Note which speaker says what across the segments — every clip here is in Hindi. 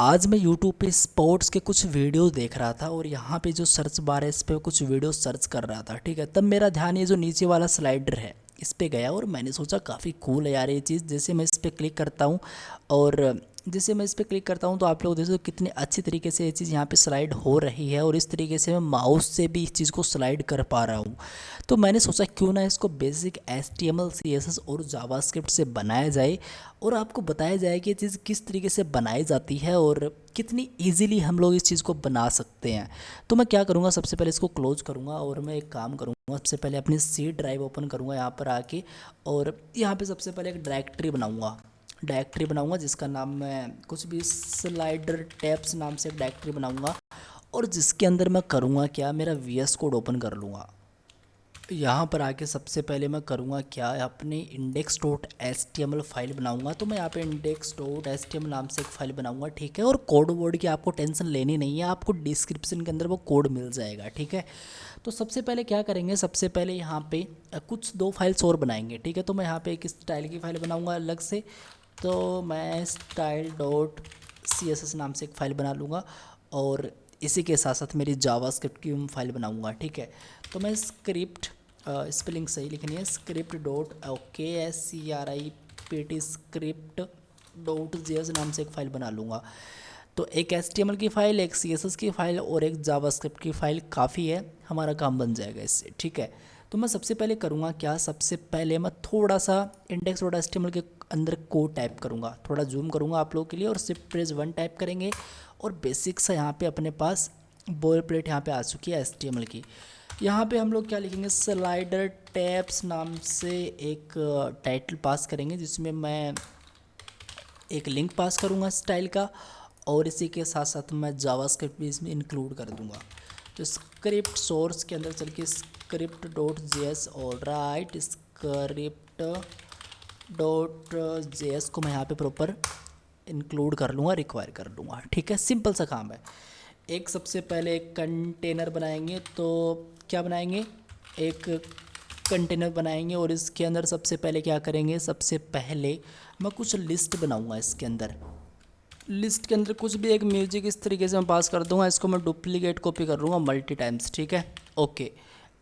Speaker 1: आज मैं YouTube पे स्पोर्ट्स के कुछ वीडियो देख रहा था और यहाँ पे जो सर्च बार है इस पे कुछ वीडियो सर्च कर रहा था। ठीक है, तब मेरा ध्यान ये जो नीचे वाला स्लाइडर है इस पे गया और मैंने सोचा काफ़ी कूल है यार ये चीज़। जैसे मैं इस पे क्लिक करता हूँ और जैसे मैं इस पे क्लिक करता हूँ तो आप लोग देखो कितनी अच्छी तरीके से ये चीज़ यहाँ पे स्लाइड हो रही है और इस तरीके से मैं माउस से भी इस चीज़ को स्लाइड कर पा रहा हूँ। तो मैंने सोचा क्यों ना इसको बेसिक HTML CSS और जावास्क्रिप्ट से बनाया जाए और आपको बताया जाए कि ये चीज़ किस तरीके से बनाई जाती है और कितनी इजीली हम लोग इस चीज़ को बना सकते हैं। तो मैं क्या करूँगा, सबसे पहले इसको क्लोज करूँगा और मैं एक काम करूँगा, सबसे पहले अपनी C ड्राइव ओपन करूँगा यहाँ पर आके और यहाँ पे सबसे पहले एक डायरेक्टरी बनाऊँगा जिसका नाम मैं कुछ भी स्लाइडर टैब्स नाम से एक डायरेक्टरी बनाऊँगा और जिसके अंदर मैं करूँगा क्या, मेरा VS कोड ओपन कर लूँगा। यहाँ पर आके सबसे पहले मैं करूँगा क्या, अपने index.html फाइल बनाऊँगा। तो मैं यहाँ पे index.html नाम से एक फ़ाइल बनाऊँगा, ठीक है। और कोड वर्ड की आपको टेंशन लेनी नहीं है, आपको डिस्क्रिप्शन के अंदर वो कोड मिल जाएगा, ठीक है। तो सबसे पहले क्या करेंगे, सबसे पहले यहाँ पे कुछ दो फाइल्स और बनाएंगे, ठीक है। तो मैं यहाँ पे एक स्टाइल की फ़ाइल बनाऊँगा अलग से, तो मैं style.css नाम से एक फ़ाइल बना लूँगा और इसी के साथ साथ मेरी जावास्क्रिप्ट की फाइल बनाऊँगा, ठीक है। तो मैं स्क्रिप्ट स्पेलिंग सही लिखनी है, script dot okay SCRIPT script dot JS नाम से एक फ़ाइल बना लूँगा। तो एक HTML की फ़ाइल, एक CSS की फ़ाइल और एक जावास्क्रिप्ट की फ़ाइल काफ़ी है, हमारा काम बन जाएगा इससे, ठीक है। तो मैं सबसे पहले करूँगा क्या, सबसे पहले मैं थोड़ा सा index.html के अंदर कोड टाइप करूँगा, थोड़ा जूम करूँगा आप लोगों के लिए और Shift+1 टाइप करेंगे और बेसिक सा यहाँ पे अपने पास बॉल प्लेट यहाँ पे आ चुकी है HTML की। यहाँ पे हम लोग क्या लिखेंगे, स्लाइडर टैब्स नाम से एक टाइटल पास करेंगे जिसमें मैं एक लिंक पास करूँगा स्टाइल का और इसी के साथ साथ मैं जावास्क्रिप्ट भी इसमें इंक्लूड कर दूँगा। तो स्क्रिप्ट सोर्स के अंदर चल के स्क्रिप्ट डॉट JS और राइट स्क्रिप्ट डॉट JS को मैं यहाँ पे प्रॉपर इंक्लूड कर लूँगा, रिक्वायर कर लूँगा, ठीक है। सिंपल सा काम है। एक सबसे पहले एक कंटेनर बनाएंगे, तो क्या बनाएंगे, एक कंटेनर बनाएंगे और इसके अंदर सबसे पहले क्या करेंगे, सबसे पहले मैं कुछ लिस्ट बनाऊंगा। इसके अंदर लिस्ट के अंदर कुछ भी एक म्यूजिक इस तरीके से मैं पास कर दूंगा, इसको मैं डुप्लीकेट कॉपी कर लूँगा मल्टी टाइम्स, ठीक है। ओके,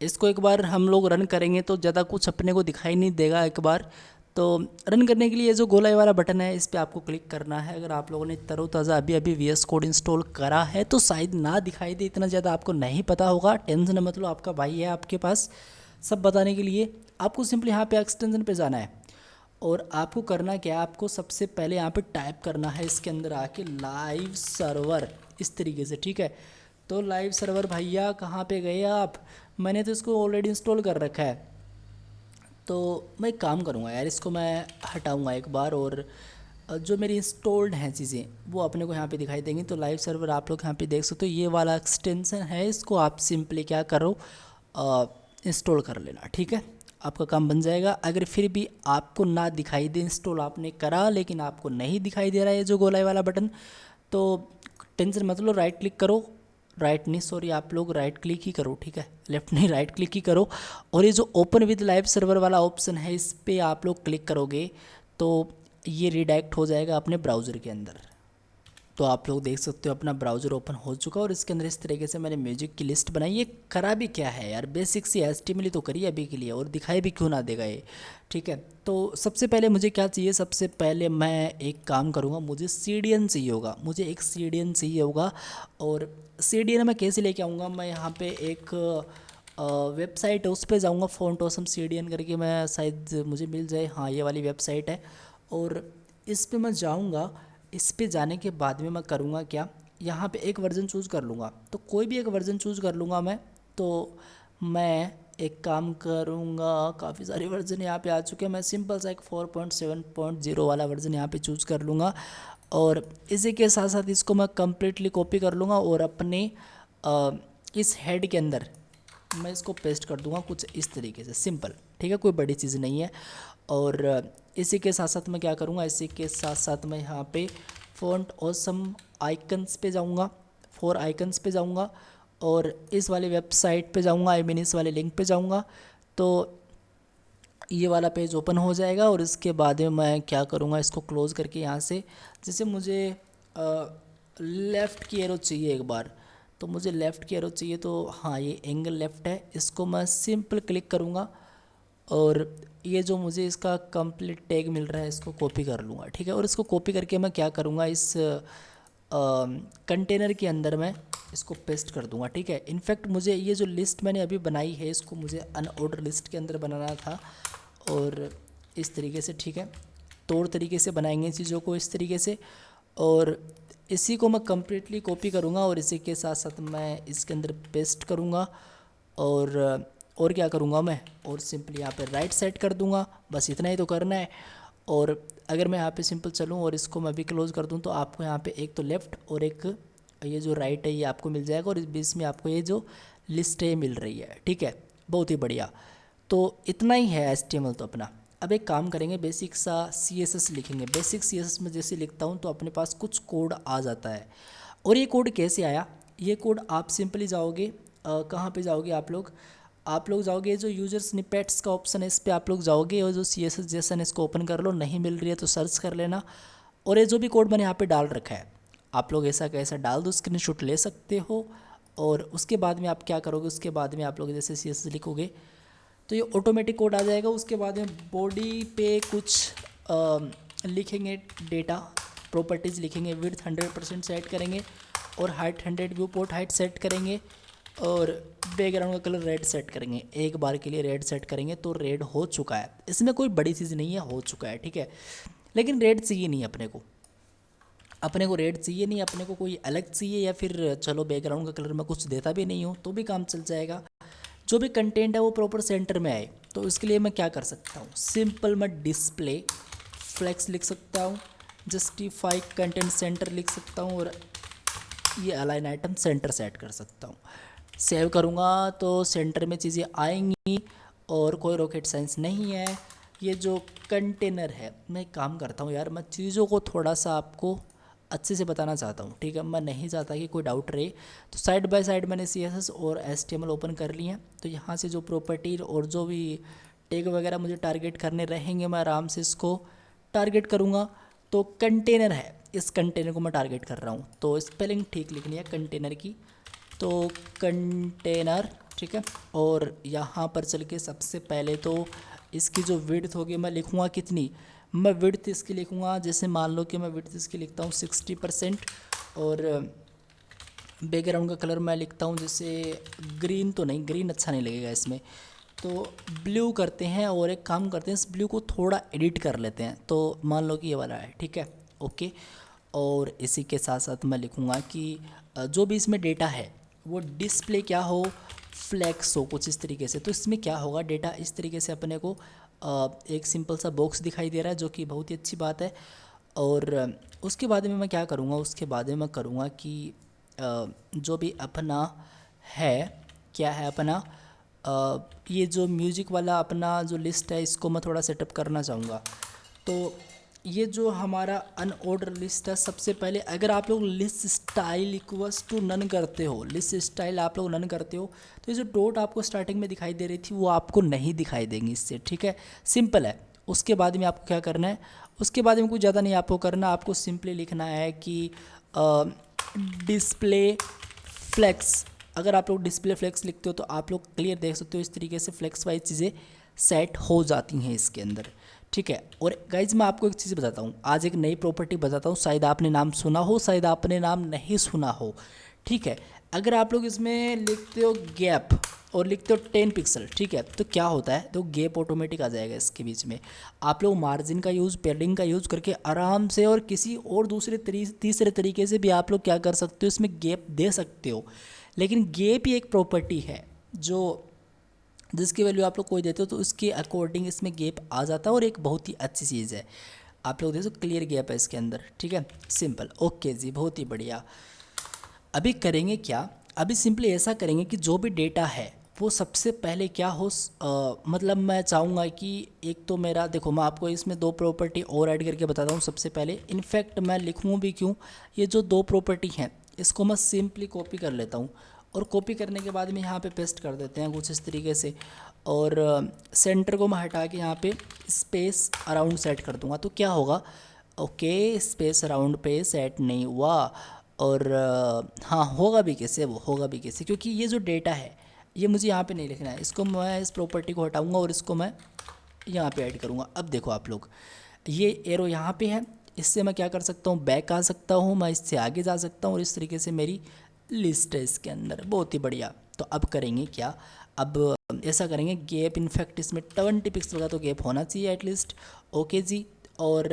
Speaker 1: इसको एक बार हम लोग रन करेंगे तो ज़्यादा कुछ अपने को दिखाई नहीं देगा एक बार। तो रन करने के लिए जो गोलाई वाला बटन है इस पर आपको क्लिक करना है। अगर आप लोगों ने तरोताज़ा अभी अभी VS कोड इंस्टॉल करा है तो शायद ना दिखाई दे, इतना ज़्यादा आपको नहीं पता होगा, टेंशन मत लो, आपका भाई है आपके पास सब बताने के लिए। आपको सिंपली यहाँ पे एक्सटेंशन पे जाना है और आपको करना क्या है, आपको सबसे पहले यहाँ पे टाइप करना है इसके अंदर आके लाइव सर्वर इस तरीके से, ठीक है। तो लाइव सर्वर भैया कहाँ पे गए आप, मैंने तो इसको ऑलरेडी इंस्टॉल कर रखा है। तो मैं एक काम करूँगा यार, इसको मैं हटाऊँगा एक बार और जो मेरी इंस्टॉल्ड हैं चीज़ें वो अपने को यहाँ पे दिखाई देंगी। तो लाइव सर्वर आप लोग यहाँ पे देख सकते हो, ये वाला एक्सटेंशन है, इसको आप सिंपली क्या करो, इंस्टॉल कर लेना, ठीक है। आपका काम बन जाएगा। अगर फिर भी आपको ना दिखाई दे, इंस्टॉल आपने करा लेकिन आपको नहीं दिखाई दे रहा है ये जो गोलाई वाला बटन, तो टेंशन मत लो, राइट क्लिक करो, राइट नहीं सॉरी आप लोग राइट क्लिक ही करो, ठीक है, लेफ्ट नहीं राइट क्लिक ही करो। और ये जो ओपन विद लाइव सर्वर वाला ऑप्शन है इस पर आप लोग क्लिक करोगे तो ये रिडायरेक्ट हो जाएगा अपने ब्राउज़र के अंदर। तो आप लोग देख सकते हो अपना ब्राउज़र ओपन हो चुका और इसके अंदर इस तरीके से मैंने म्यूजिक की लिस्ट बनाई। ये करा भी क्या है यार, बेसिक सी HTML तो करिए अभी के लिए और दिखाई भी क्यों ना देगा ये, ठीक है। तो सबसे पहले मुझे क्या चाहिए, सबसे पहले मैं एक काम करूँगा, मुझे CDN चाहिए होगा, मुझे एक CDN चाहिए होगा। और CDN मैं कैसे लेके आऊँगा, मैं यहाँ पे एक वेबसाइट है उस पर जाऊँगा, फ़ॉन्ट ऑसम CDN करके, मैं शायद मुझे मिल जाए, हाँ ये वाली वेबसाइट है। और इस पे मैं जाऊँगा, इस पे जाने के बाद में मैं करूँगा क्या, यहाँ पे एक वर्ज़न चूज़ कर लूँगा, तो कोई भी एक वर्ज़न चूज़ कर लूँगा मैं। तो मैं एक काम करूँगा, काफ़ी सारे वर्ज़न यहाँ पे आ चुके हैं, मैं सिंपल सा एक 4.7.0 वाला वर्ज़न यहाँ पे चूज़ कर लूँगा और इसी के साथ साथ इसको मैं कम्प्लीटली कॉपी कर लूँगा और अपने इस हेड के अंदर मैं इसको पेस्ट कर दूंगा कुछ इस तरीके से, सिंपल, ठीक है, कोई बड़ी चीज़ नहीं है। और इसी के साथ साथ मैं क्या करूँगा, इसी के साथ साथ मैं यहाँ पे फ़ॉन्ट ऑसम आइकन्स पे जाऊँगा, 4 आइकन्स पे जाऊँगा और इस वाली वेबसाइट पे जाऊँगा, आई मीन इस वाले लिंक पे जाऊँगा। तो ये वाला पेज ओपन हो जाएगा और इसके बाद में मैं क्या करूँगा, इसको क्लोज़ करके यहाँ से जैसे मुझे लेफ़्ट की एरो चाहिए एक बार, तो मुझे लेफ़्ट की एरो चाहिए। तो हाँ, ये एंगल लेफ़्ट है, इसको मैं सिंपल क्लिक करूँगा और ये जो मुझे इसका कंप्लीट टैग मिल रहा है इसको कॉपी कर लूँगा, ठीक है। और इसको कॉपी करके मैं क्या करूँगा, इस कंटेनर के अंदर मैं इसको पेस्ट कर दूँगा, ठीक है। इनफैक्ट मुझे ये जो लिस्ट मैंने अभी बनाई है इसको मुझे अनऑर्डर लिस्ट के अंदर बनाना था, और इस तरीके से, ठीक है, तौर तरीके से बनाएंगे चीज़ों को इस तरीके से। और इसी को मैं कम्प्लीटली कॉपी करूँगा और इसी के साथ साथ मैं इसके अंदर पेस्ट करूँगा। और क्या करूँगा मैं, और सिंपली यहाँ पे राइट सेट कर दूँगा, बस इतना ही तो करना है। और अगर मैं यहाँ पे सिंपल चलूँ और इसको मैं भी क्लोज़ कर दूँ तो आपको यहाँ पे एक तो लेफ़्ट और एक ये जो राइट है ये आपको मिल जाएगा, और इस बीच में आपको ये जो लिस्ट है मिल रही है, ठीक है। बहुत ही बढ़िया। तो इतना ही है HTML तो अपना। अब एक काम करेंगे, बेसिक सा CSS लिखेंगे। बेसिक CSS में जैसे लिखता हूँ तो अपने पास कुछ कोड आ जाता है। और ये कोड कैसे आया, ये कोड आप सिंपली जाओगे, कहाँ पे जाओगे आप लोग जाओगे जो यूजर स्निपेट्स का ऑप्शन है इस पर आप लोग जाओगे, और जो CSS जैसन इसको ओपन कर लो, नहीं मिल रही है तो सर्च कर लेना। और ये जो भी कोड मैंने यहाँ पे डाल रखा है आप लोग ऐसा कैसा डाल दो, स्क्रीनशॉट ले सकते हो। और उसके बाद में आप क्या करोगे, उसके बाद में आप लोग जैसे CSS लिखोगे तो ये ऑटोमेटिक कोड आ जाएगा। उसके बाद में बॉडी पे कुछ लिखेंगे, डेटा प्रॉपर्टीज़ लिखेंगे, विड्थ 100% सेट करेंगे, और height 100, view port height set करेंगे, और बैकग्राउंड का कलर रेड सेट करेंगे। एक बार के लिए रेड सेट करेंगे तो रेड हो चुका है, इसमें कोई बड़ी चीज़ नहीं है, हो चुका है, ठीक है। लेकिन रेड चाहिए नहीं अपने को रेड चाहिए नहीं, अपने को कोई अलग चाहिए, या फिर चलो बैकग्राउंड का कलर मैं कुछ देता भी नहीं हूँ तो भी काम चल जाएगा। जो भी कंटेंट है वो प्रॉपर सेंटर में आए, तो इसके लिए मैं क्या कर सकता हूँ, सिंपल मैं डिस्प्ले फ्लेक्स लिख सकता हूँ, जस्टिफाई कंटेंट सेंटर लिख सकता हूँ, और ये अलाइन आइटम सेंटर सेट कर सकता हूँ। सेव करूँगा तो सेंटर में चीज़ें आएंगी, और कोई रॉकेट साइंस नहीं है। ये जो कंटेनर है, मैं काम करता हूँ यार, मैं चीज़ों को थोड़ा सा आपको अच्छे से बताना चाहता हूँ, ठीक है। मैं नहीं चाहता कि कोई डाउट रहे। तो साइड बाय साइड मैंने CSS और HTML ओपन कर लिए हैं। तो यहाँ से जो प्रॉपर्टी और जो भी टैग वगैरह मुझे टारगेट करने रहेंगे मैं आराम से इसको टारगेट करूँगा। तो कंटेनर है, इस कंटेनर को मैं टारगेट कर रहा हूँ, तो स्पेलिंग ठीक लिखनी है कंटेनर की, तो कंटेनर, ठीक है। और यहाँ पर चल के सबसे पहले तो इसकी जो विड्थ होगी मैं लिखूँगा कितनी, मैं विड्थ इसकी लिखूँगा, जैसे मान लो कि मैं विड्थ इसकी लिखता हूँ 60%, और बैकग्राउंड का कलर मैं लिखता हूँ जैसे ग्रीन, तो नहीं, ग्रीन अच्छा नहीं लगेगा इसमें, तो ब्लू करते हैं। और एक काम करते हैं, इस ब्लू को थोड़ा एडिट कर लेते हैं, तो मान लो कि ये वाला है, ठीक है, ओके। और इसी के साथ साथ मैं लिखूँगा कि जो भी इसमें डेटा है वो डिस्प्ले क्या हो, फ्लैक्स हो कुछ इस तरीके से। तो इसमें क्या होगा, डेटा इस तरीके से अपने को एक सिंपल सा बॉक्स दिखाई दे रहा है, जो कि बहुत ही अच्छी बात है। और उसके बाद में मैं क्या करूँगा, उसके बाद में मैं करूँगा कि जो भी अपना है, क्या है अपना, ये जो म्यूजिक वाला अपना जो लिस्ट है इसको मैं थोड़ा सेटअप करना चाहूँगा। तो ये जो हमारा अनऑर्डर लिस्ट है, सबसे पहले अगर आप लोग list style equals to none करते हो, लिस्ट स्टाइल आप लोग नन करते हो, तो ये जो डॉट आपको स्टार्टिंग में दिखाई दे रही थी वो आपको नहीं दिखाई देंगी इससे, ठीक है, सिंपल है। उसके बाद में आपको क्या करना है, उसके बाद में कुछ ज़्यादा नहीं आपको करना, आपको सिंपली लिखना है कि डिस्प्ले फ्लेक्स। अगर आप लोग डिस्प्ले फ्लेक्स लिखते हो तो आप लोग क्लियर देख सकते हो, इस तरीके से फ्लेक्स वाइज चीज़ें सेट हो जाती हैं इसके अंदर, ठीक है। और गाइज मैं आपको एक चीज़ बताता हूँ, आज एक नई प्रॉपर्टी बताता हूँ, शायद आपने नाम सुना हो, शायद आपने नाम नहीं सुना हो, ठीक है। अगर आप लोग इसमें लिखते हो गैप और लिखते हो 10 पिक्सल, ठीक है, तो क्या होता है, तो गैप ऑटोमेटिक आ जाएगा इसके बीच में। आप लोग मार्जिन का यूज़, पैडिंग का यूज़ करके आराम से और किसी और दूसरे तीसरे तरीके से भी आप लोग क्या कर सकते हो, इसमें गैप दे सकते हो। लेकिन गैप ही एक प्रॉपर्टी है जो जिसकी वैल्यू आप लोग कोई देते हो तो उसके अकॉर्डिंग इसमें गैप आ जाता है, और एक बहुत ही अच्छी चीज़ है। आप लोग देखो क्लियर गैप है इसके अंदर, ठीक है, सिंपल, ओके जी, बहुत ही बढ़िया। अभी करेंगे क्या, अभी सिंपली ऐसा करेंगे कि जो भी डेटा है वो सबसे पहले क्या हो, मतलब मैं चाहूँगा कि एक तो मेरा देखो, मैं आपको इसमें दो प्रॉपर्टी और ऐड करके बताता हूँ। सबसे पहले इनफैक्ट मैं लिखूँ भी क्यों, ये जो दो प्रॉपर्टी हैं इसको मैं सिंपली कॉपी कर लेता हूँ, और कॉपी करने के बाद में यहाँ पे पेस्ट कर देते हैं कुछ इस तरीके से, और सेंटर को मैं हटा के यहाँ पे स्पेस अराउंड सेट कर दूँगा। तो क्या होगा, ओके, स्पेस अराउंड पे सेट नहीं हुआ, और हाँ, होगा भी कैसे, वो होगा भी कैसे, क्योंकि ये जो डेटा है ये मुझे यहाँ पे नहीं लिखना है। इसको मैं इस प्रॉपर्टी को हटाऊंगा और इसको मैं यहाँ पे ऐड करूँगा। अब देखो आप लोग, ये एरो यहाँ पे है, इससे मैं क्या कर सकता हूँ, बैक आ सकता हूँ, मैं इससे आगे जा सकता हूँ और इस तरीके से मेरी लिस्ट है इसके अंदर। बहुत ही बढ़िया। तो अब करेंगे क्या, अब ऐसा करेंगे, गैप इनफैक्ट इसमें 20 पिक्सल का तो गैप होना चाहिए एटलीस्ट। ओके जी। और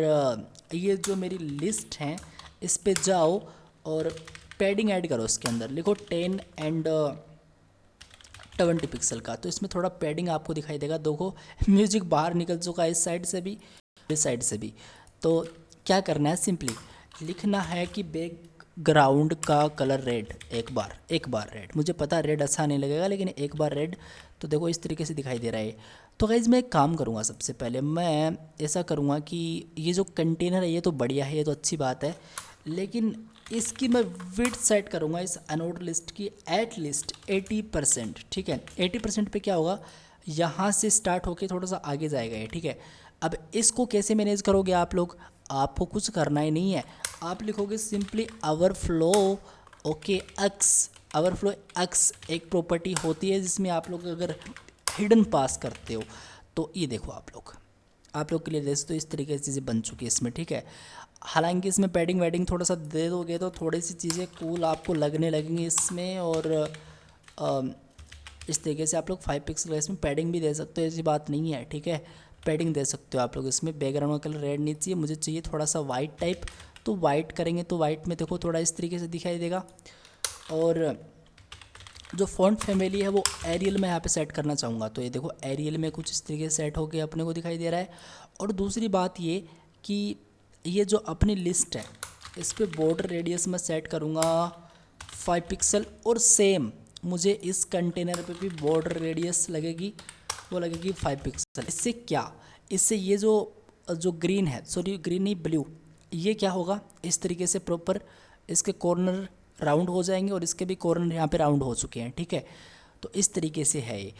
Speaker 1: ये जो मेरी लिस्ट है इस पे जाओ और पैडिंग ऐड करो, इसके अंदर लिखो 10 एंड 20 पिक्सल का। तो इसमें थोड़ा पैडिंग आपको दिखाई देगा। देखो म्यूजिक बाहर निकल चुका है इस साइड से भी, इस साइड से भी। तो क्या करना है, सिंपली लिखना है कि बैकग्राउंड का कलर रेड, एक बार रेड। मुझे पता रेड अच्छा नहीं लगेगा, लेकिन एक बार रेड। तो देखो इस तरीके से दिखाई दे रहा है। तो गाइज़ मैं एक काम करूँगा, सबसे पहले मैं ऐसा करूँगा कि ये जो कंटेनर है ये तो बढ़िया है, ये तो अच्छी बात है, लेकिन इसकी मैं विड्थ सेट करूँगा इस अनऑर्डर लिस्ट की एट लीस्ट 80%। ठीक है, 80% पे क्या होगा, यहाँ से स्टार्ट होके थोड़ा सा आगे जाएगा ये। ठीक है, अब इसको कैसे मैनेज करोगे आप लोग, आपको कुछ करना ही नहीं है। आप लिखोगे simply overflow, okay X. Overflow X एक प्रॉपर्टी होती है जिसमें आप लोग अगर हिडन पास करते हो तो ये देखो आप लोग के लिए जैसे तो इस तरीके से चीज़ें बन चुकी है इसमें। ठीक है, हालांकि इसमें पैडिंग वैडिंग थोड़ा सा दे दोगे तो थोड़ी सी चीज़ें कूल आपको लगने लगेंगी इसमें। और इस तरीके से आप लोग 5 पिक्सल का इसमें पैडिंग भी दे सकते हो, ऐसी बात नहीं है। ठीक है, पैडिंग दे सकते हो आप लोग इसमें। बैकग्राउंड का कलर रेड नहीं चाहिए, मुझे चाहिए थोड़ा सा वाइट टाइप। तो वाइट करेंगे तो वाइट में देखो थोड़ा इस तरीके से दिखाई देगा। और जो फ़ॉन्ट फैमिली है वो एरियल में यहाँ पे सेट करना चाहूँगा। तो ये देखो एरियल में कुछ इस तरीके से सेट होके अपने को दिखाई दे रहा है। और दूसरी बात ये कि ये जो अपनी लिस्ट है इस पे बॉर्डर रेडियस में सेट करूँगा 5 पिक्सल। और सेम मुझे इस कंटेनर पे भी बॉर्डर रेडियस लगेगी, वो लगेगी 5 पिक्सल। इससे क्या, इससे ये जो जो ग्रीन है, सॉरी ग्रीन नहीं ब्लू, ये क्या होगा, इस तरीके से प्रॉपर इसके कॉर्नर राउंड हो जाएंगे और इसके भी कॉर्नर यहाँ पे राउंड हो चुके हैं। ठीक है, तो इस तरीके से है ये।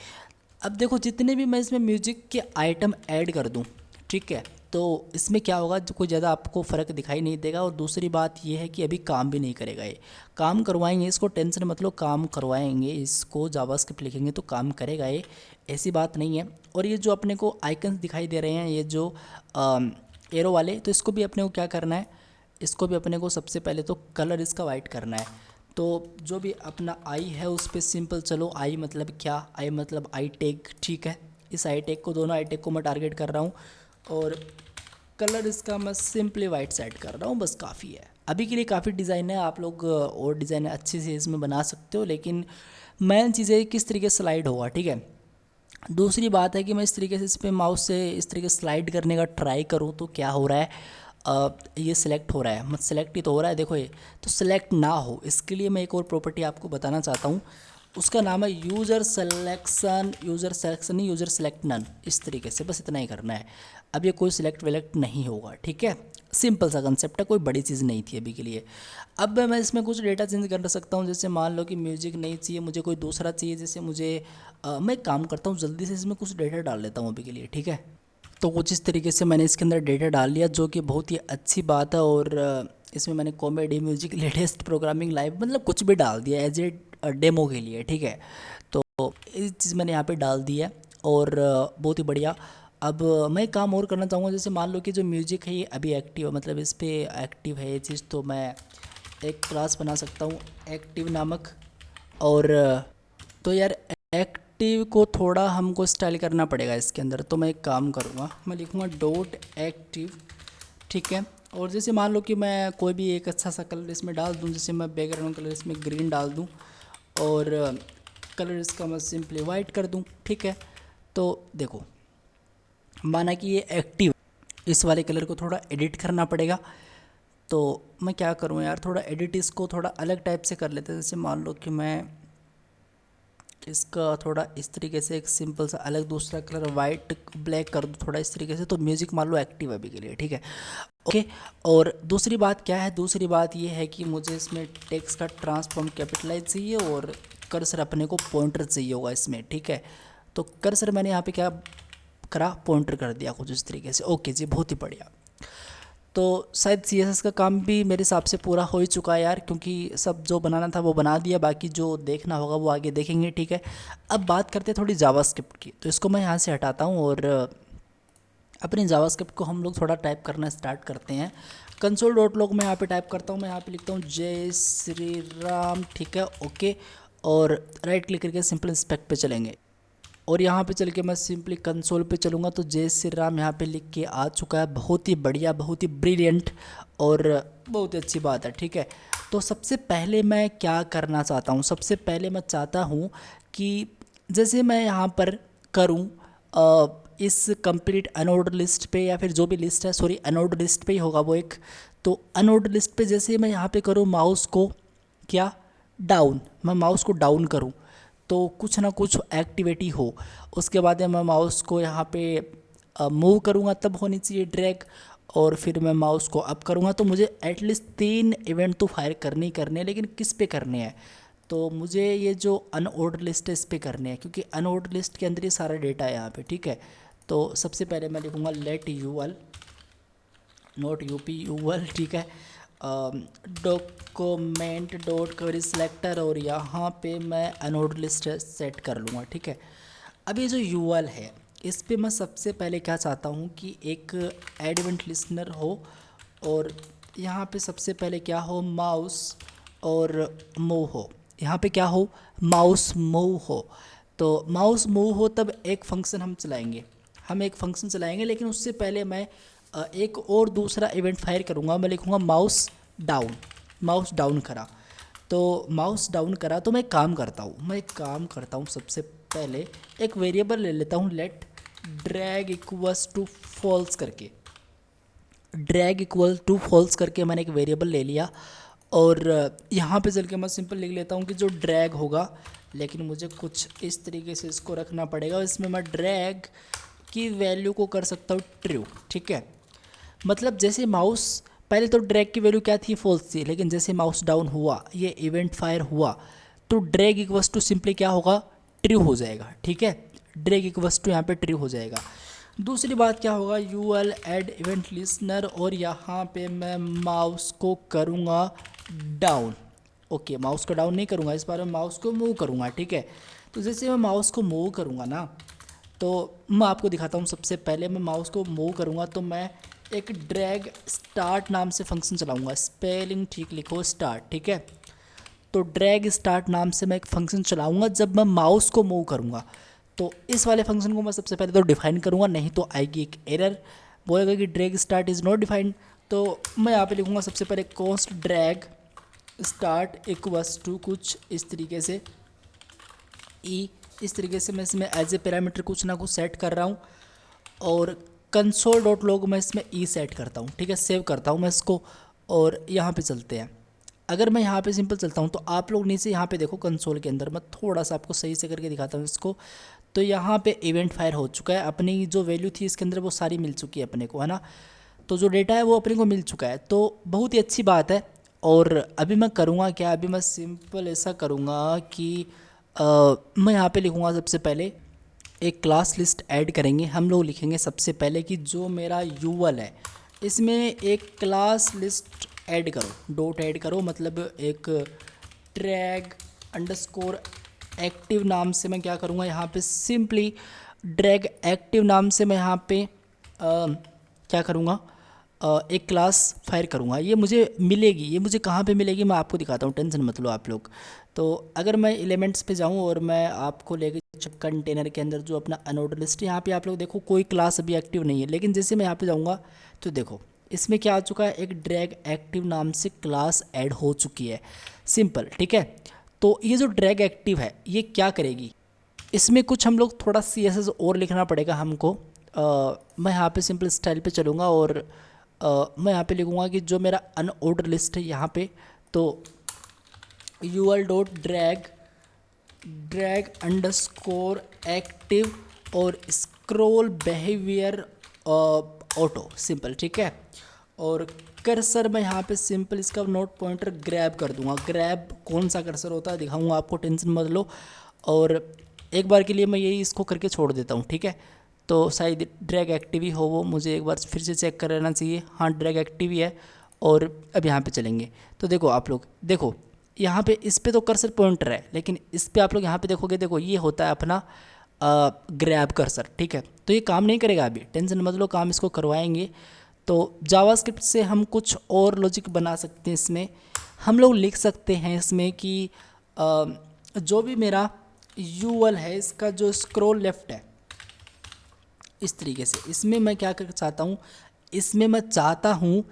Speaker 1: अब देखो जितने भी मैं इसमें म्यूजिक के आइटम ऐड कर दूँ, ठीक है, तो इसमें क्या होगा, जो कोई ज़्यादा आपको फ़र्क दिखाई नहीं देगा। और दूसरी बात ये है कि अभी काम भी नहीं करेगा ये, काम करवाएंगे इसको, टेंशन मत लो, काम करवाएंगे इसको, जावास्क्रिप्ट लिखेंगे तो काम करेगा ये, ऐसी बात नहीं है। और ये जो अपने को आइकन्स दिखाई दे रहे हैं, ये जो एरो वाले, तो इसको भी अपने को क्या करना है, इसको भी अपने को सबसे पहले तो कलर इसका वाइट करना है। तो जो भी अपना आई है उस पर सिंपल चलो, आई मतलब क्या, आई मतलब आई टैग। ठीक है, इस आई टैग को, दोनों आई टैग को मैं टारगेट कर रहा हूँ और कलर इसका मैं सिंपली वाइट सेट कर रहा हूँ, बस काफ़ी है अभी के लिए। काफ़ी डिज़ाइन है, आप लोग और डिज़ाइन अच्छे से इसमें बना सकते हो, लेकिन मेन चीज़ें किस तरीके से स्लाइड होगा। ठीक है, दूसरी बात है कि मैं इस तरीके से इस पर माउस से इस तरीके से स्लाइड करने का ट्राई करूँ तो क्या हो रहा है, ये सिलेक्ट हो रहा है, मतलब सेलेक्ट ही तो हो रहा है, देखो ये तो सिलेक्ट ना हो, इसके लिए मैं एक और प्रॉपर्टी आपको बताना चाहता हूँ। उसका नाम है यूज़र सेलेक्शन, नहीं, यूज़र सेलेक्ट नन। इस तरीके से बस इतना ही करना है। अब ये कोई सिलेक्ट वेलेक्ट नहीं होगा। ठीक है, सिंपल सा कंसेप्ट है, कोई बड़ी चीज़ नहीं थी अभी के लिए। अब मैं इसमें कुछ डेटा चेंज कर सकता हूँ, जैसे मान लो कि म्यूजिक नहीं चाहिए मुझे, कोई दूसरा चाहिए, जैसे मुझे मैं एक काम करता हूँ, जल्दी से इसमें कुछ डेटा डाल लेता हूँ अभी के लिए। ठीक है, तो कुछ इस तरीके से मैंने इसके अंदर डेटा डाल लिया, जो कि बहुत ही अच्छी बात है। और इसमें मैंने comedy, music, latest programming, live, मतलब कुछ भी डाल दिया एज ए डेमो के लिए। ठीक है, तो ये चीज़ मैंने यहाँ पे डाल दी है और बहुत ही बढ़िया। अब मैं एक काम और करना चाहूँगा, जैसे मान लो कि जो म्यूजिक है ये अभी एक्टिव है, मतलब इस पर एक्टिव है ये चीज़, तो मैं एक क्लास बना सकता हूँ एक्टिव नामक। और तो यार एक्टिव को थोड़ा हमको स्टाइल करना पड़ेगा इसके अंदर, तो मैं एक काम करूँगा, मैं लिखूँगा डॉट एक्टिव। ठीक है, और जैसे मान लो कि मैं कोई भी एक अच्छा सा कलर इसमें डाल दूँ, जैसे मैं बैकग्राउंड कलर इसमें ग्रीन डाल दूँ और कलर इसका मैं सिंपली वाइट कर दूँ। ठीक है, तो देखो माना कि ये एक्टिव, इस वाले कलर को थोड़ा एडिट करना पड़ेगा। तो मैं क्या करूँ यार, थोड़ा एडिट इसको थोड़ा अलग टाइप से कर लेते हैं। जैसे मान लो कि मैं इसका थोड़ा इस तरीके से एक सिंपल सा अलग दूसरा कलर वाइट ब्लैक कर दूँ थोड़ा इस तरीके से, तो म्यूज़िक मान लो एक्टिव अभी के लिए। ठीक है, ओके। और दूसरी बात क्या है, दूसरी बात ये है कि मुझे इसमें टेक्स्ट का ट्रांसफॉर्म कैपिटलाइज चाहिए और कर्सर अपने को पॉइंटर चाहिए होगा इसमें। ठीक है, तो कर्सर मैंने यहाँ पे क्या करा, पॉइंटर कर दिया कुछ इस तरीके से। ओके जी, बहुत ही बढ़िया। तो शायद CSS का काम भी मेरे हिसाब से पूरा हो ही चुका है यार, क्योंकि सब जो बनाना था वो बना दिया, बाकी जो देखना होगा वो आगे देखेंगे, ठीक है। अब बात करते हैं थोड़ी जावास्क्रिप्ट की, तो इसको मैं यहाँ से हटाता हूँ और अपनी जावास्क्रिप्ट को हम लोग थोड़ा टाइप करना स्टार्ट करते हैं। console.log मैं यहाँ पे टाइप करता हूँ, मैं यहाँ पे लिखता हूँ जय श्री राम, ठीक है, ओके। और राइट क्लिक करके सिंपल इंस्पेक्ट पे चलेंगे और यहाँ पे चल के मैं सिंपली कंसोल पे चलूँगा तो जय श्री राम यहाँ पे लिख के आ चुका है। बहुत ही बढ़िया, बहुत ही ब्रिलियंट और बहुत ही अच्छी बात है, ठीक है। तो सबसे पहले मैं क्या करना चाहता हूँ, सबसे पहले मैं चाहता हूँ कि जैसे मैं यहाँ पर करूँ इस कंप्लीट अनऑर्डर लिस्ट पे, या फिर जो भी लिस्ट है, सॉरी अनऑर्डर लिस्ट पे ही होगा वो एक। तो अनऑर्डर लिस्ट पे जैसे मैं यहाँ पे करूँ माउस को क्या डाउन, मैं माउस को डाउन करूँ तो कुछ ना कुछ एक्टिविटी हो। उसके बाद मैं माउस को यहाँ पे मूव करूँगा तब होनी चाहिए ड्रैग, और फिर मैं माउस को अप करूँगा तो मुझे एटलीस्ट 3 इवेंट तो फायर करने ही करने हैं। लेकिन किस पे करने हैं, तो मुझे ये जो अनऑर्डर लिस्ट है इस पे करने हैं, क्योंकि अनऑर्डर लिस्ट के अंदर ही सारा डेटा है यहाँ पे, ठीक है। तो सबसे पहले मैं लिखूँगा let UL, note UP UL, ठीक है, डॉक्यूमेंट डॉट क्वेरी सिलेक्टर, और यहाँ पे मैं अनऑर्डर लिस्ट सेट कर लूँगा, ठीक है। अब ये जो यूएल है इस पे मैं सबसे पहले क्या चाहता हूँ कि एक एड इवेंट लिस्नर हो, और यहाँ पे सबसे पहले क्या हो, माउस और मूव हो। यहाँ पे क्या हो, माउस मूव हो। तो माउस मूव हो तब एक फंक्शन हम चलाएंगे, हम एक फंक्शन चलाएंगे, लेकिन उससे पहले मैं एक और दूसरा इवेंट फायर करूँगा। मैं लिखूँगा माउस डाउन, माउस डाउन करा। तो माउस डाउन करा तो मैं एक काम करता हूँ सबसे पहले एक वेरिएबल ले लेता हूँ, let drag equals to false करके, ड्रैग इक्वल टू फॉल्स करके मैंने एक वेरिएबल ले लिया। और यहाँ पे चल के मैं सिंपल लिख लेता हूँ कि जो ड्रैग होगा, लेकिन मुझे कुछ इस तरीके से इसको रखना पड़ेगा। इसमें मैं ड्रैग की वैल्यू को कर सकता हूँ ट्रू, ठीक है। मतलब जैसे माउस पहले तो ड्रैग की वैल्यू क्या थी, फॉल्स थी, लेकिन जैसे माउस डाउन हुआ, ये इवेंट फायर हुआ, तो ड्रैग इक्वल्स टू सिंपली क्या होगा, ट्रू हो जाएगा, ठीक है। ड्रैग इक्वल्स टू यहाँ पे ट्रू हो जाएगा। दूसरी बात क्या होगा, यूएल एड इवेंट लिस्नर, और यहाँ पे मैं माउस को करूँगा डाउन, ओके। माउस को डाउन नहीं करूँगा, इस बार मैं माउस को मूव करूँगा, ठीक है। तो जैसे मैं माउस को मूव करूँगा ना, तो मैं आपको दिखाता हूँ। सबसे पहले मैं माउस को मूव करूँगा तो मैं एक ड्रैग स्टार्ट नाम से फंक्शन चलाऊँगा, स्पेलिंग ठीक लिखो, स्टार्ट, ठीक है। तो ड्रैग स्टार्ट नाम से मैं एक फंक्शन चलाऊँगा जब मैं माउस को मूव करूँगा। तो इस वाले फंक्शन को मैं सबसे पहले तो डिफाइन करूँगा, नहीं तो आएगी एक एरर, बोलेगा कि drag start is not defined. तो मैं यहाँ पे लिखूँगा सबसे पहले const drag start equals to कुछ इस तरीके से ई, इस तरीके से मैं इसमें एज ए पैरामीटर कुछ ना कुछ सेट कर रहा हूँ। और console.log मैं इसमें ई सेट करता हूँ, ठीक है, सेव करता हूँ मैं इसको। और यहाँ पे चलते हैं, अगर मैं यहाँ पे सिंपल चलता हूँ तो आप लोग नीचे यहाँ पे देखो कंसोल के अंदर, मैं थोड़ा सा आपको सही से करके दिखाता हूँ इसको। तो यहाँ पे इवेंट फायर हो चुका है, अपनी जो वैल्यू थी इसके अंदर वो सारी मिल चुकी है अपने को, है ना। तो जो डेटा है वो अपने को मिल चुका है, तो बहुत ही अच्छी बात है। और अभी मैं करूँगा क्या, अभी मैं सिंपल ऐसा करूँगा कि मैं यहाँ पे लिखूँगा सबसे पहले एक क्लास लिस्ट ऐड करेंगे। हम लोग लिखेंगे सबसे पहले कि जो मेरा यूएल है इसमें एक क्लास लिस्ट ऐड करो, डॉट ऐड करो, मतलब एक ड्रैग अंडरस्कोर एक्टिव नाम से मैं क्या करूँगा, यहाँ पे सिंपली ड्रैग एक्टिव नाम से मैं यहाँ पे क्या करूँगा, एक क्लास फायर करूँगा। ये मुझे मिलेगी, ये मुझे कहाँ पे मिलेगी मैं आपको दिखाता हूँ, टेंशन मत लो आप लोग। तो अगर मैं एलिमेंट्स पे जाऊँ और मैं आपको लेके कंटेनर के अंदर जो अपना अनऑर्डर लिस्ट है, यहाँ पे आप लोग देखो कोई क्लास अभी एक्टिव नहीं है, लेकिन जैसे मैं यहाँ पे जाऊँगा तो देखो इसमें क्या आ चुका है, एक ड्रैग एक्टिव नाम से क्लास ऐड हो चुकी है, सिंपल, ठीक है। तो ये जो ड्रैग एक्टिव है ये क्या करेगी, इसमें कुछ हम लोग थोड़ा CSS और लिखना पड़ेगा हमको। मैं यहाँ पे सिंपल स्टाइल पे चलूँगा और मैं यहाँ पे लिखूँगा कि जो मेरा अनऑर्डर लिस्ट है यहाँ पे, तो UL dot drag underscore active और स्क्रॉल बिहेवियर ऑटो, सिंपल, ठीक है। और कर्सर मैं यहाँ पे सिंपल इसका नोट पॉइंटर ग्रैब कर दूंगा। ग्रैब कौन सा कर्सर होता है दिखाऊंगा आपको, टेंशन मत लो। और एक बार के लिए मैं यही इसको करके छोड़ देता हूँ, ठीक है। तो शायद ड्रैग एक्टिव ही हो, वो मुझे एक बार फिर से चेक कर लेना चाहिए। हाँ ड्रैग एक्टिव ही है। और अब यहाँ पे चलेंगे तो देखो आप लोग, देखो यहाँ पे इस पे तो कर्सर पॉइंटर है, लेकिन इस पे आप लोग यहाँ पे देखोगे, देखो ये होता है अपना ग्रैब कर्सर, ठीक है। तो ये काम नहीं करेगा अभी, टेंशन मत लो, काम इसको करवाएंगे। तो जावास्क्रिप्ट से हम कुछ और लॉजिक बना सकते हैं। इसमें हम लोग लिख सकते हैं इसमें कि जो भी मेरा यूएल है, इसका जो स्क्रॉल लेफ्ट है इस तरीके से, इसमें मैं क्या कर चाहता हूँ, इसमें मैं चाहता हूँ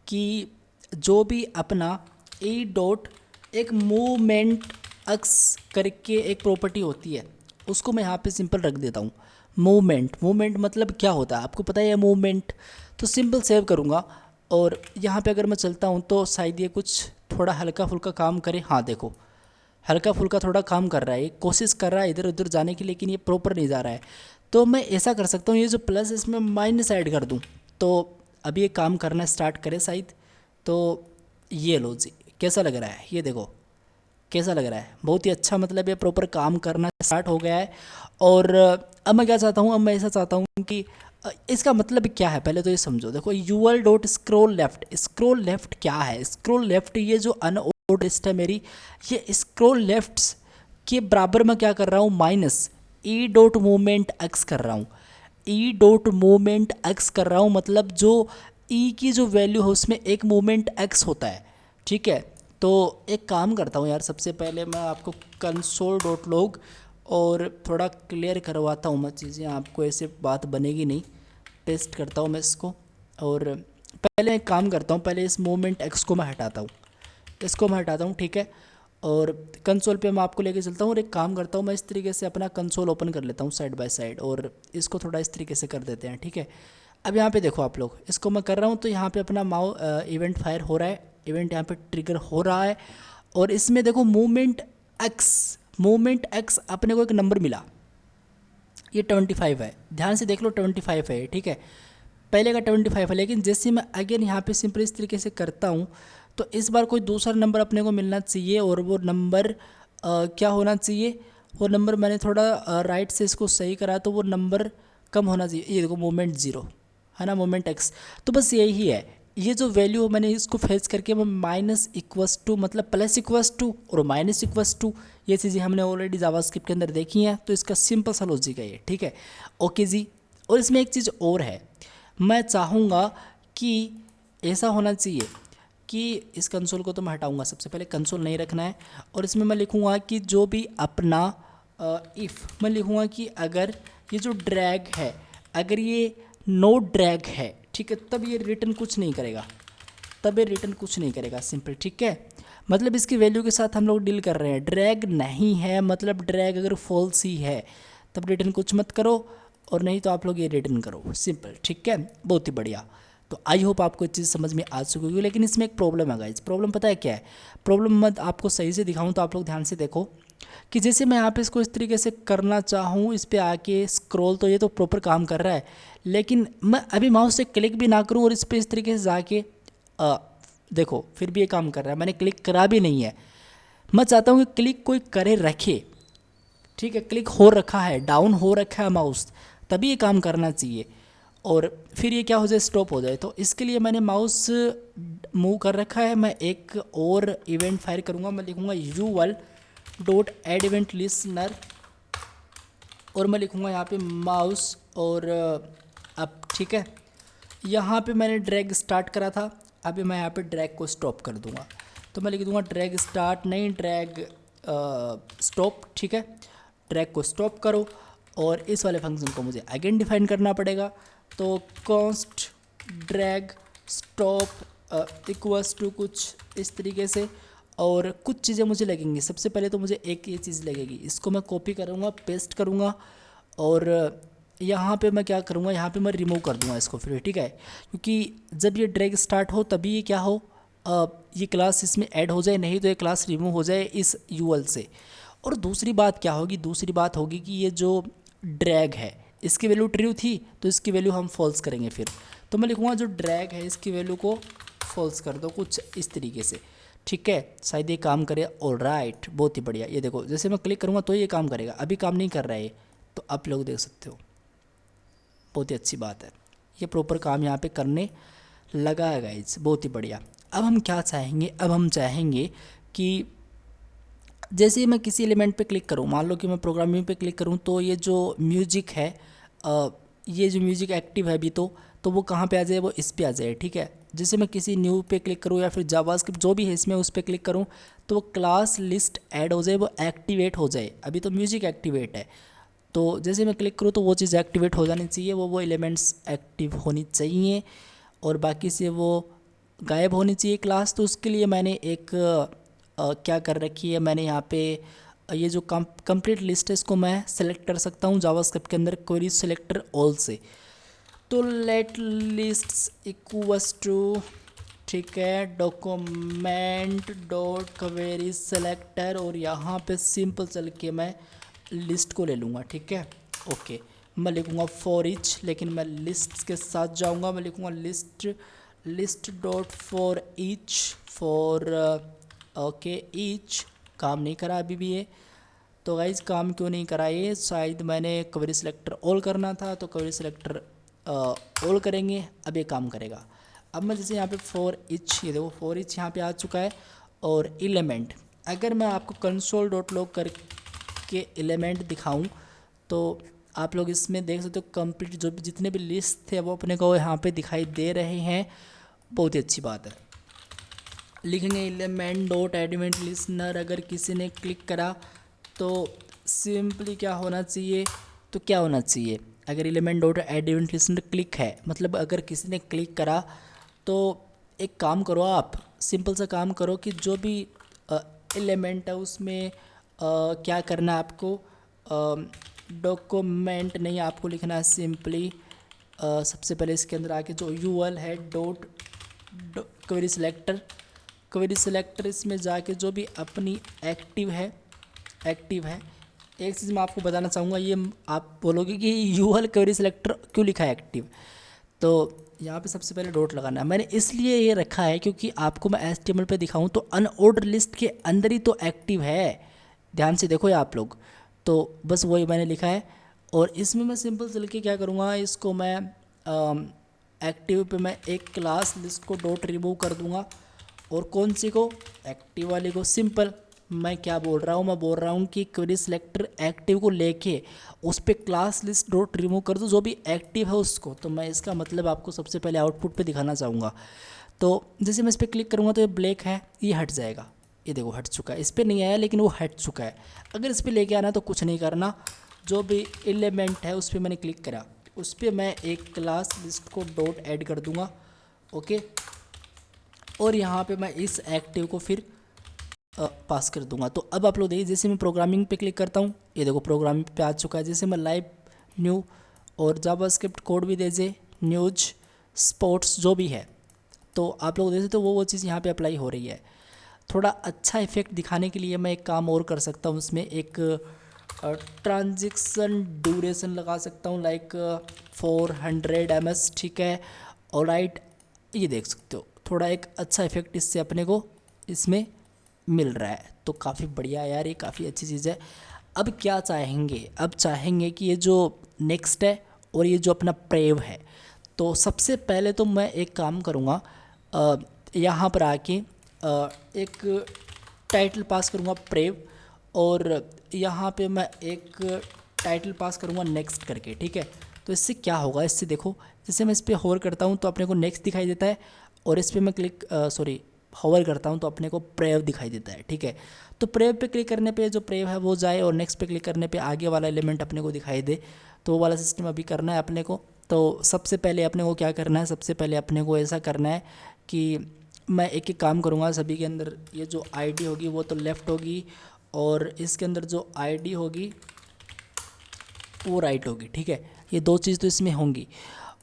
Speaker 1: कि जो भी अपना ई डॉट एक मूवमेंट एक्स करके एक प्रॉपर्टी होती है, उसको मैं यहाँ पे सिंपल रख देता हूँ मूवमेंट। मूवमेंट मतलब क्या होता है आपको पता है, मूवमेंट। तो सिंपल सेव करूँगा और यहाँ पे अगर मैं चलता हूँ तो शायद ये कुछ थोड़ा हल्का फुल्का काम करे। हाँ देखो हल्का फुल्का थोड़ा काम कर रहा है, ये कोशिश कर रहा है इधर उधर जाने की, लेकिन ये प्रॉपर नहीं जा रहा है। तो मैं ऐसा कर सकता हूँ, ये जो प्लस इसमें माइनस ऐड कर दूँ, तो अभी ये काम करना स्टार्ट करे शायद। तो ये लो जी, कैसा लग रहा है ये देखो, कैसा लग रहा है, बहुत ही अच्छा, मतलब ये प्रॉपर काम करना स्टार्ट हो गया है। और अब मैं क्या चाहता हूँ, अब मैं ऐसा चाहता हूँ कि इसका मतलब क्या है पहले तो ये समझो। देखो UL dot scroll left, scroll left क्या है, स्क्रोल लेफ्ट ये जो अनऑर्डर्ड लिस्ट है मेरी, ये स्क्रोल लेफ्ट के बराबर मैं क्या कर रहा हूँ, minus E dot movement x कर रहा हूँ। ई डॉट मूवमेंट एक्स कर रहा हूँ, मतलब जो ई की जो वैल्यू है उसमें एक मूवमेंट एक्स होता है, ठीक है। तो एक काम करता हूँ यार, सबसे पहले मैं आपको कंसोल डॉट लॉग और थोड़ा क्लियर करवाता हूँ मैं चीज़ें, आपको ऐसे बात बनेगी नहीं। टेस्ट करता हूँ मैं इसको, और पहले एक काम करता हूँ, पहले इस मूवमेंट एक्स को मैं हटाता हूँ, इसको मैं हटाता हूँ, ठीक है। और कंसोल पे मैं आपको लेके चलता हूँ और एक काम करता हूँ, मैं इस तरीके से अपना कंसोल ओपन कर लेता हूँ साइड बाय साइड, और इसको थोड़ा इस तरीके से कर देते हैं, ठीक है। अब यहाँ पे देखो आप लोग, इसको मैं कर रहा हूँ तो यहाँ पे अपना इवेंट फायर हो रहा है, इवेंट यहाँ पे ट्रिगर हो रहा है। और इसमें देखो मूवमेंट एक्स अपने को एक नंबर मिला, ये 25 है, ध्यान से देख लो 25 है, ठीक है। पहले का 25 है, लेकिन जैसे मैं अगेन यहाँ पे सिंपल इस तरीके से करता हूँ तो इस बार कोई दूसरा नंबर अपने को मिलना चाहिए, और वो नंबर क्या होना चाहिए, वो नंबर मैंने थोड़ा राइट से इसको सही करा तो वो नंबर कम होना चाहिए। ये देखो मोमेंट 0 है ना, मोमेंट एक्स, तो बस यही है। ये जो वैल्यू मैंने इसको फेच करके मैं माइनस इक्वस टू मतलब प्लस इक्वस टू और माइनस इक्वस टू, ये चीज़ें हमने ऑलरेडी जावास्क्रिप्ट के अंदर देखी हैं, तो इसका सिंपल सा लॉजिक है ये, ठीक है। ओके जी। और इसमें एक चीज़ और है, मैं चाहूँगा कि ऐसा होना चाहिए कि इस कंसोल को तो मैं हटाऊँगा, सबसे पहले कंसोल नहीं रखना है। और इसमें मैं लिखूँगा कि जो भी अपना इफ़ मैं लिखूँगा कि अगर ये जो ड्रैग है, अगर ये नो ड्रैग है, ठीक है, तब ये रिटर्न कुछ नहीं करेगा, तब ये रिटर्न कुछ नहीं करेगा, सिंपल, ठीक है। मतलब इसकी वैल्यू के साथ हम लोग डील कर रहे हैं, ड्रैग नहीं है मतलब ड्रैग अगर फॉल्स ही है तब रिटर्न कुछ मत करो, और नहीं तो आप लोग ये रिटर्न करो, सिंपल, ठीक है। बहुत ही बढ़िया। तो आई होप आपको ये चीज़ समझ में आ चुकी होगी, लेकिन इसमें एक प्रॉब्लम है गाइस। प्रॉब्लम पता है क्या है, प्रॉब्लम मैं आपको सही से दिखाऊं तो आप लोग ध्यान से देखो कि जैसे मैं यहाँ पे इसको इस तरीके से करना चाहूँ, इस पर आके स्क्रॉल, तो ये तो प्रॉपर काम कर रहा है, लेकिन मैं अभी माउस से क्लिक भी ना करूँ और इस पर इस तरीके से जाके देखो फिर भी ये काम कर रहा है, मैंने क्लिक करा भी नहीं है। मैं चाहता हूँ कि क्लिक कोई करे रखे, ठीक है, क्लिक हो रखा है, डाउन हो रखा है माउस, तभी ये काम करना चाहिए, और फिर ये क्या हो जाए, स्टॉप हो जाए। तो इसके लिए मैंने माउस मूव कर रखा है। मैं एक और इवेंट फायर करूँगा, मैं लिखूँगा UL dot add event listener, और मैं लिखूँगा यहाँ पे माउस, और अब ठीक है, यहाँ पे मैंने ड्रैग स्टार्ट करा था, अभी मैं यहाँ पे ड्रैग को स्टॉप कर दूँगा, तो मैं लिख दूँगा ड्रैग स्टार्ट, नहीं ड्रैग स्टॉप, ठीक है। ड्रैग को स्टॉप करो, और इस वाले फंक्शन को मुझे अगेन डिफाइन करना पड़ेगा, तो const drag stop equals to कुछ इस तरीके से, और कुछ चीज़ें मुझे लगेंगी। सबसे पहले तो मुझे एक ये चीज़ लगेगी, इसको मैं कॉपी करूँगा, पेस्ट करूँगा, और यहाँ पे मैं क्या करूँगा, यहाँ पे मैं रिमूव कर दूँगा इसको फिर, ठीक है, क्योंकि जब ये ड्रैग स्टार्ट हो तभी ये क्या हो, ये क्लास इसमें ऐड हो जाए, नहीं तो ये क्लास रिमूव हो जाए इस यूएल से। और दूसरी बात क्या होगी, दूसरी बात होगी कि ये जो ड्रैग है इसकी वैल्यू ट्रू थी तो इसकी वैल्यू हम फॉल्स करेंगे फिर, तो मैं लिखूँगा जो ड्रैग है इसकी वैल्यू को फॉल्स कर दो कुछ इस तरीके से, ठीक है, शायद ये काम करे। ऑलराइट, बहुत ही बढ़िया। ये देखो जैसे मैं क्लिक करूँगा तो ये काम करेगा, अभी काम नहीं कर रहा है, तो आप लोग देख सकते हो। बहुत ही अच्छी बात है, ये प्रॉपर काम यहाँ पे करने लगा है गाइज, बहुत ही बढ़िया। अब हम क्या चाहेंगे, अब हम चाहेंगे कि जैसे ही मैं किसी एलिमेंट पे क्लिक करूँ, मान लो कि मैं प्रोग्रामिंग पे क्लिक करूँ, तो ये जो म्यूजिक है, ये जो म्यूजिक एक्टिव है अभी, तो वो कहाँ पे आ जाए, वो इस पे आ जाए, ठीक है। जैसे मैं किसी न्यू पे क्लिक करूँ या फिर जावास्क्रिप्ट जो भी है इसमें, उस पे क्लिक करूँ तो वो क्लास लिस्ट ऐड हो जाए, वो एक्टिवेट हो जाए। अभी तो म्यूजिक एक्टिवेट है, तो जैसे मैं क्लिक करूँ तो वो चीज़ एक्टिवेट हो जानी चाहिए, वो एलिमेंट्स एक्टिव होनी चाहिए और बाकी से वो गायब होनी चाहिए क्लास। तो उसके लिए मैंने एक क्या कर रखी है, मैंने यहाँ पे ये जो कंप्लीट लिस्ट है इसको मैं सेलेक्ट कर सकता हूँ जावास्क्रिप्ट के अंदर क्वेरी सेलेक्टर ऑल से। तो लेट लिस्ट्स इक्वल्स टू, ठीक है, डॉक्यूमेंट डॉट क्वेरी सेलेक्टर, और यहाँ पे सिंपल चल के मैं लिस्ट को ले लूँगा, ठीक है। ओके, मैं लिखूँगा फॉर ईच, लेकिन मैं लिस्ट के साथ जाऊँगा, मैं लिखूँगा list dot for each, for okay each. काम नहीं करा अभी भी ये, तो गाइज काम क्यों नहीं करा ये, शायद मैंने क्वेरी सिलेक्टर ऑल करना था, तो क्वेरी सिलेक्टर ऑल करेंगे, अब ये काम करेगा। अब मैं जैसे यहाँ पे फॉर ईच, ये देखो फॉर ईच यहाँ पे आ चुका है। और एलिमेंट, अगर मैं आपको कंसोल डॉट लॉग करके एलिमेंट दिखाऊं तो आप लोग इसमें देख सकते हो कंप्लीट जो भी जितने भी लिस्ट थे वो अपने को यहाँ पे दिखाई दे रहे हैं, बहुत ही अच्छी बात है। लिखेंगे एलिमेंट डॉट एडवेंट लिस्नर, अगर किसी ने क्लिक करा तो सिंपली क्या होना चाहिए, तो क्या होना चाहिए, अगर element dot advent listener click है, मतलब अगर किसी ने क्लिक करा तो एक काम करो, आप सिंपल सा काम करो कि जो भी एलिमेंट है उसमें क्या करना है आपको, डॉक्यूमेंट नहीं आपको लिखना है, सिंपली सबसे पहले इसके अंदर आके जो यूएल है डॉट क्वेरी सिलेक्टर इसमें जाके जो भी अपनी एक्टिव है, एक चीज़ मैं आपको बताना चाहूँगा, ये आप बोलोगे कि यूएल क्वेरी सिलेक्टर क्यों लिखा है एक्टिव, तो यहाँ पे सबसे पहले डॉट लगाना है। मैंने इसलिए ये रखा है क्योंकि आपको मैं HTML पे दिखाऊँ तो अनऑर्डर लिस्ट के अंदर ही तो एक्टिव है, ध्यान से देखो ये आप लोग, तो बस वही मैंने लिखा है। और इसमें मैं सिंपल चल के क्या करूँगा, इसको मैं एक्टिव पे मैं एक class list co dot remove कर दूँगा, और कौन सी को, एक्टिव वाली को। सिंपल, मैं क्या बोल रहा हूँ, मैं बोल रहा हूँ कि क्वेरी सिलेक्टर एक्टिव को लेके उस पर क्लास लिस्ट डॉट रिमूव कर दो जो भी एक्टिव है उसको। तो मैं इसका मतलब आपको सबसे पहले आउटपुट पे दिखाना चाहूँगा। तो जैसे मैं इस पर क्लिक करूँगा तो ये ब्लैक है, ये हट जाएगा, ये देखो हट चुका है, इस पर नहीं आया लेकिन वो हट चुका है। अगर इस पर लेके आना तो कुछ नहीं करना, जो भी एलिमेंट है उस पर मैंने क्लिक करा, उस पर मैं एक class list co dot add कर दूँगा, ओके। और यहाँ पे मैं इस एक्टिव को फिर पास कर दूंगा। तो अब आप लोग देखिए, जैसे मैं प्रोग्रामिंग पे क्लिक करता हूँ, ये देखो प्रोग्रामिंग पे आ चुका है। जैसे मैं लाइव न्यू और जावास्क्रिप्ट कोड भी दीजिए, न्यूज स्पोर्ट्स जो भी है, तो आप लोग देख सकते हो वो चीज़ यहाँ पे अप्लाई हो रही है। थोड़ा अच्छा इफेक्ट दिखाने के लिए मैं एक काम और कर सकता हूँ, उसमें एक ट्रांजेक्शन ड्यूरेशन लगा सकता हूँ, लाइक 400 ms, ठीक है। और राइट, ये देख सकते हो थोड़ा एक अच्छा इफेक्ट इससे अपने को इसमें मिल रहा है, तो काफ़ी बढ़िया यार, ये काफ़ी अच्छी चीज़ है। अब क्या चाहेंगे, अब चाहेंगे कि ये जो नेक्स्ट है और ये जो अपना प्रेव है, तो सबसे पहले तो मैं एक काम करूँगा, यहाँ पर आके एक टाइटल पास करूँगा प्रेव, और यहाँ पे मैं एक टाइटल पास करूँगा नेक्स्ट करके, ठीक है। तो इससे क्या होगा, इससे देखो जैसे मैं इस पर होवर करता हूँ तो अपने को नेक्स्ट दिखाई देता है, और इस पर मैं होवर करता हूँ तो अपने को प्रेव दिखाई देता है, ठीक है। तो प्रेव पे क्लिक करने पे जो प्रेव है वो जाए, और नेक्स्ट पे क्लिक करने पे आगे वाला एलिमेंट अपने को दिखाई दे, तो वो वाला सिस्टम अभी करना है अपने को। तो सबसे पहले अपने को क्या करना है, सबसे पहले अपने को ऐसा करना है कि मैं एक एक काम करूँगा। सभी के अंदर ये जो आईडी होगी वो तो लेफ़्ट होगी, और इसके अंदर जो आईडी होगी वो राइट होगी, ठीक है। ये दो चीज़ तो इसमें होंगी,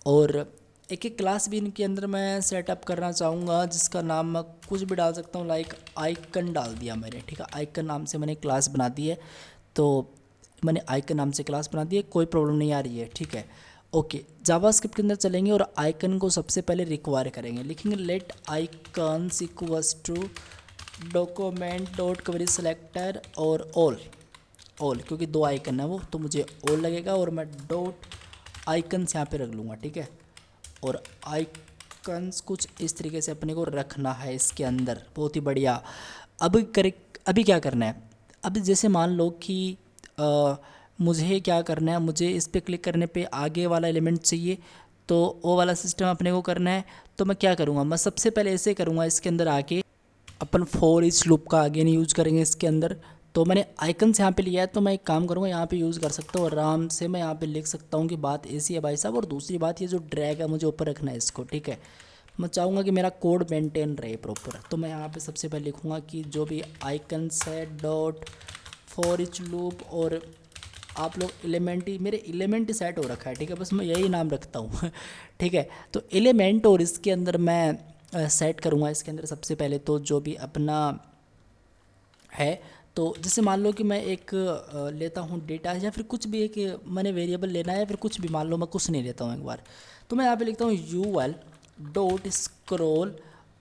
Speaker 1: और एक एक क्लास भी इनके अंदर मैं सेटअप करना चाहूँगा, जिसका नाम मैं कुछ भी डाल सकता हूँ, लाइक आइकन डाल दिया मैंने, ठीक है। आइकन नाम से मैंने क्लास बना दी है, तो मैंने आइकन नाम से क्लास बना दी है, कोई प्रॉब्लम नहीं आ रही है, ठीक है। ओके, जावास्क्रिप्ट के अंदर चलेंगे और आइकन को सबसे पहले रिक्वायर करेंगे, लिखेंगे let icons equals to document dot query selector और ऑल, क्योंकि दो आइकन है वो, तो मुझे ऑल लगेगा, और मैं डॉट आइकन्स यहाँ पे रख लूँगा, ठीक है। और आइकन्स कुछ इस तरीके से अपने को रखना है इसके अंदर, बहुत ही बढ़िया। अभी क्या करना है, अब जैसे मान लो कि मुझे क्या करना है, मुझे इस पर क्लिक करने पे आगे वाला एलिमेंट चाहिए, तो वो वाला सिस्टम अपने को करना है। तो मैं क्या करूँगा, मैं सबसे पहले ऐसे करूँगा, इसके अंदर आके अपन फॉर ईच लूप का अगेन यूज़ करेंगे इसके अंदर। तो मैंने आइकन्स यहाँ पे लिया है, तो मैं एक काम करूँगा, यहाँ पे यूज़ कर सकता हूँ आराम से। मैं यहाँ पे लिख सकता हूँ कि बात ऐसी है भाई साहब। और दूसरी बात, ये जो ड्रैग है मुझे ऊपर रखना है इसको, ठीक है। मैं चाहूँगा कि मेरा कोड मेंटेन रहे प्रॉपर, तो मैं यहाँ पे सबसे पहले लिखूँगा कि जो भी आइकन्स है डॉट फॉर ईच लूप, और आप लोग एलिमेंट ही, मेरे एलिमेंट सेट हो रखा है, ठीक है, बस मैं यही नाम रखता हूँ ठीक है। तो एलिमेंट, और इसके अंदर मैं सेट करूँगा इसके अंदर सबसे पहले तो जो भी अपना है। तो जैसे मान लो कि मैं एक लेता हूँ डेटा, या फिर कुछ भी एक मैंने वेरिएबल लेना है, या फिर कुछ भी, मान लो मैं कुछ नहीं लेता हूँ एक बार, तो मैं यहाँ पे लिखता हूँ यूएल डॉट स्क्रॉल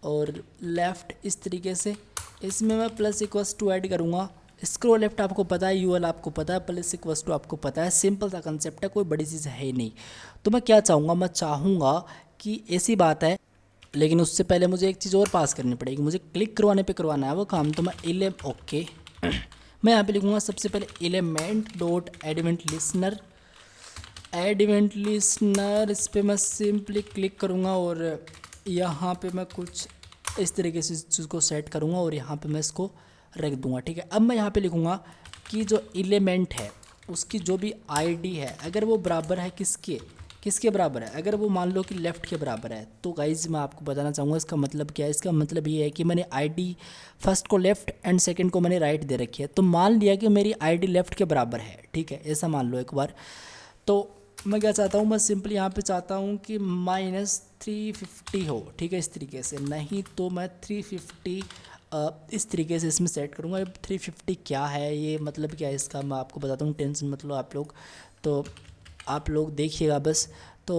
Speaker 1: और लेफ़्ट, इस तरीके से। इसमें मैं प्लस इक्वल्स टू ऐड करूँगा। स्क्रॉल लेफ्ट आपको पता है, यूएल आपको पता है, प्लस इक्वल्स टू आपको पता है, सिंपल सा कंसेप्ट है, कोई बड़ी चीज़ है ही नहीं। तो मैं क्या चाहूँगा, मैं चाहूँगा कि ऐसी बात है, लेकिन उससे पहले मुझे एक चीज़ और पास करनी पड़ेगी, मुझे क्लिक करवाने पे करवाना है वो काम। तो मैं ओके मैं यहाँ पे लिखूँगा सबसे पहले element dot add event listener. इस पर मैं सिंपली क्लिक करूँगा और यहाँ पे मैं कुछ इस तरीके से इस चीज़ को सेट करूँगा और यहाँ पे मैं इसको रख दूँगा, ठीक है। अब मैं यहाँ पे लिखूँगा कि जो एलिमेंट है उसकी जो भी आईडी है, अगर वो बराबर है किसके बराबर है, अगर वो मान लो कि लेफ़्ट के बराबर है, तो गाइज मैं आपको बताना चाहूँगा इसका मतलब क्या है। इसका मतलब ये है कि मैंने आईडी फर्स्ट को लेफ़्ट एंड सेकंड को मैंने राइट दे रखी है। तो मान लिया कि मेरी आईडी लेफ़्ट के बराबर है, ठीक है, ऐसा मान लो एक बार। तो मैं क्या चाहता हूँ, मैं सिंपली यहाँ पे चाहता हूँ कि -350 हो, ठीक है, इस तरीके से। नहीं तो मैं 350 इस तरीके से इसमें सेट करूँगा। अब 350 क्या है, ये मतलब क्या है इसका, मैं आपको बताता हूँ, टेंशन मत लो आप लोग, तो आप लोग देखिएगा बस। तो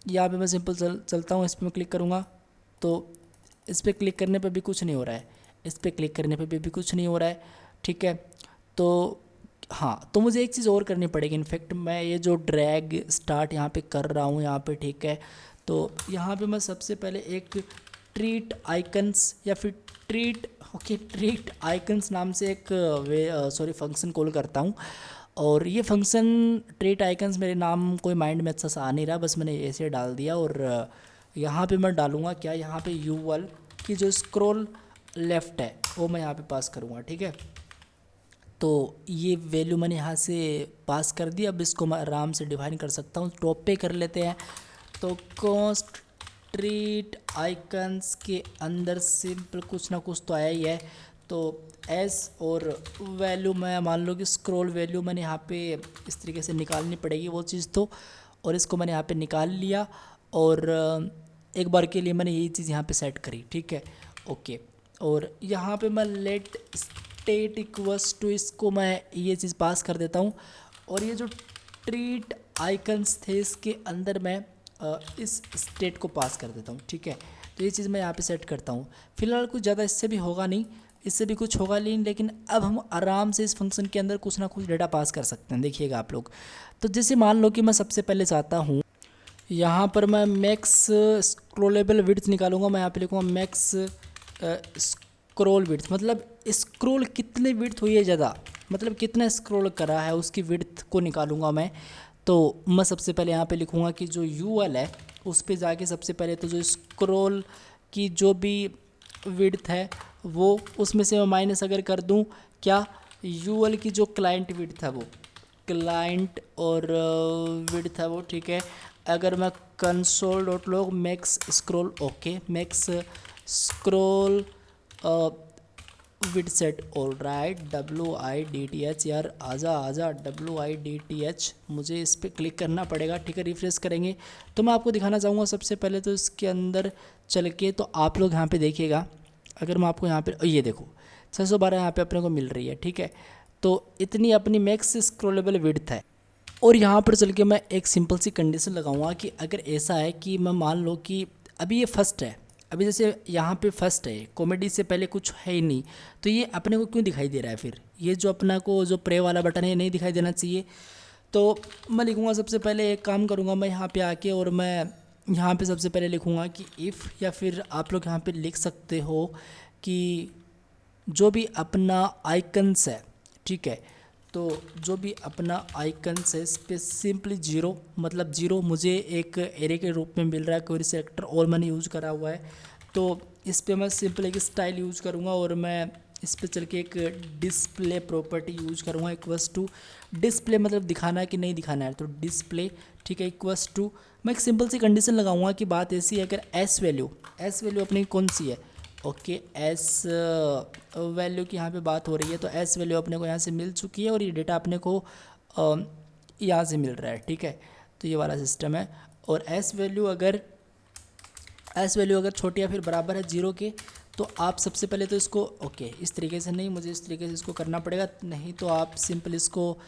Speaker 1: यहाँ पे मैं सिंपल चलता हूँ, इस पर मैं क्लिक करूँगा, तो इस पर क्लिक करने पे भी कुछ नहीं हो रहा है, इस पर क्लिक करने पे भी कुछ नहीं हो रहा है, ठीक है। तो हाँ, तो मुझे एक चीज़ और करनी पड़ेगी। इनफैक्ट मैं ये जो ड्रैग स्टार्ट यहाँ पे कर रहा हूँ यहाँ पे, ठीक है, तो यहाँ पे मैं सबसे पहले एक ट्रीट आइकन्स या फिर ट्रीट आइकन्स नाम से एक फंक्शन कॉल करता हूँ। और ये फंक्शन ट्रीट आइकन्स, मेरे नाम कोई माइंड में अच्छा सा आ नहीं रहा, बस मैंने ऐसे डाल दिया। और यहाँ पे मैं डालूँगा क्या, यहाँ पे यूएल की जो स्क्रॉल लेफ़्ट है वो मैं यहाँ पे पास करूँगा, ठीक है। तो ये वैल्यू मैंने यहाँ से पास कर दी। अब इसको मैं आराम से डिफाइन कर सकता हूँ, टॉप पे कर लेते हैं। तो कॉस्ट ट्रीट आइकन्स के अंदर सिंपल कुछ ना कुछ तो आया ही है। तो एस और वैल्यू मैं मान लो कि स्क्रॉल वैल्यू मैंने यहाँ पे इस तरीके से निकालनी पड़ेगी वो चीज़ तो, और इसको मैंने यहाँ पे निकाल लिया। और एक बार के लिए मैंने यही चीज़ यहाँ पे सेट करी, ठीक है, ओके। और यहाँ पे मैं लेट स्टेट इक्वल्स टू, इसको मैं ये चीज़ पास कर देता हूँ। और ये जो ट्रीट आइकन्स थे इसके अंदर मैं इस स्टेट को पास कर देता हूँ, ठीक है। तो ये चीज़ मैं यहाँ पे सेट करता हूँ। फिलहाल कुछ ज़्यादा इससे भी होगा नहीं, इससे भी कुछ होगा नहीं, लेकिन अब हम आराम से इस फंक्शन के अंदर कुछ ना कुछ डेटा पास कर सकते हैं। देखिएगा आप लोग, तो जैसे मान लो कि मैं सबसे पहले चाहता हूँ यहाँ पर मैं मैक्स स्क्रोलेबल विड्थ निकालूंगा। मैं यहाँ पे लिखूँगा मैक्स स्क्रोल विड्थ, मतलब स्क्रोल कितने विड्थ हुई है ज़्यादा, मतलब कितना स्क्रोल करा है उसकी विड्थ को निकालूंगा मैं। तो मैं सबसे पहले यहाँ पे लिखूँगा कि जो यूएल है उस पे जाके सबसे पहले तो जो स्क्रोल की जो भी विड्थ है वो, उसमें से मैं माइनस अगर कर दूँ क्या, यूएल की जो क्लाइंट विड्थ है वो, क्लाइंट और विड्थ है वो, ठीक है। अगर मैं console dot log max scroll, okay, max scroll width set, all right, WIDTH, यार आजा WIDTH, मुझे इस पर क्लिक करना पड़ेगा, ठीक है। रिफ्रेश करेंगे तो मैं आपको दिखाना चाहूँगा सबसे पहले तो इसके अंदर चल के, तो आप लोग यहाँ पे देखिएगा। अगर मैं आपको यहाँ पे, ये देखो 612 यहाँ पे अपने को मिल रही है, ठीक है। तो इतनी अपनी मैक्स स्क्रोलेबल विड्थ है। और यहाँ पर चल के मैं एक सिंपल सी कंडीशन लगाऊंगा कि अगर ऐसा है कि मैं मान लो कि अभी ये फर्स्ट है, अभी जैसे यहाँ पे फर्स्ट है, कॉमेडी से पहले कुछ है ही नहीं, तो ये अपने को क्यों दिखाई दे रहा है फिर, ये जो अपना को जो प्रे वाला बटन है नहीं दिखाई देना चाहिए। तो मैं लिखूँगा सबसे पहले, एक काम करूँगा मैं यहाँ पे आके, और मैं यहाँ पे सबसे पहले लिखूँगा कि इफ़, या फिर आप लोग यहाँ पे लिख सकते हो कि जो भी अपना आइकन्स है, ठीक है, तो जो भी अपना आइकन्स है इस पर सिंपली जीरो, मतलब जीरो मुझे एक एरे के रूप में मिल रहा है, क्वेरी सेलेक्टर और मैंने यूज़ करा हुआ है। तो इस पे मैं सिंपल एक स्टाइल यूज़ करूँगा, और मैं इस पे चल के एक डिस्प्ले प्रॉपर्टी यूज़ करूँगा, इक्वल्स टू डिस्प्ले, मतलब दिखाना है कि नहीं दिखाना है, तो डिस्प्ले, ठीक है, इक्वल्स टू, मैं एक सिंपल सी कंडीशन लगाऊंगा कि बात ऐसी है, अगर एस वैल्यू अपनी कौन सी है, ओके, एस वैल्यू की यहाँ पे बात हो रही है, तो एस वैल्यू अपने को यहाँ से मिल चुकी है, और ये डेटा अपने को यहाँ से मिल रहा है, ठीक है, तो ये वाला सिस्टम है। और एस वैल्यू अगर छोटी या फिर बराबर है जीरो के, तो आप सबसे पहले तो इसको, ओके, इस तरीके से नहीं, मुझे इस तरीके से इसको करना पड़ेगा, नहीं तो आप सिंपल इसको,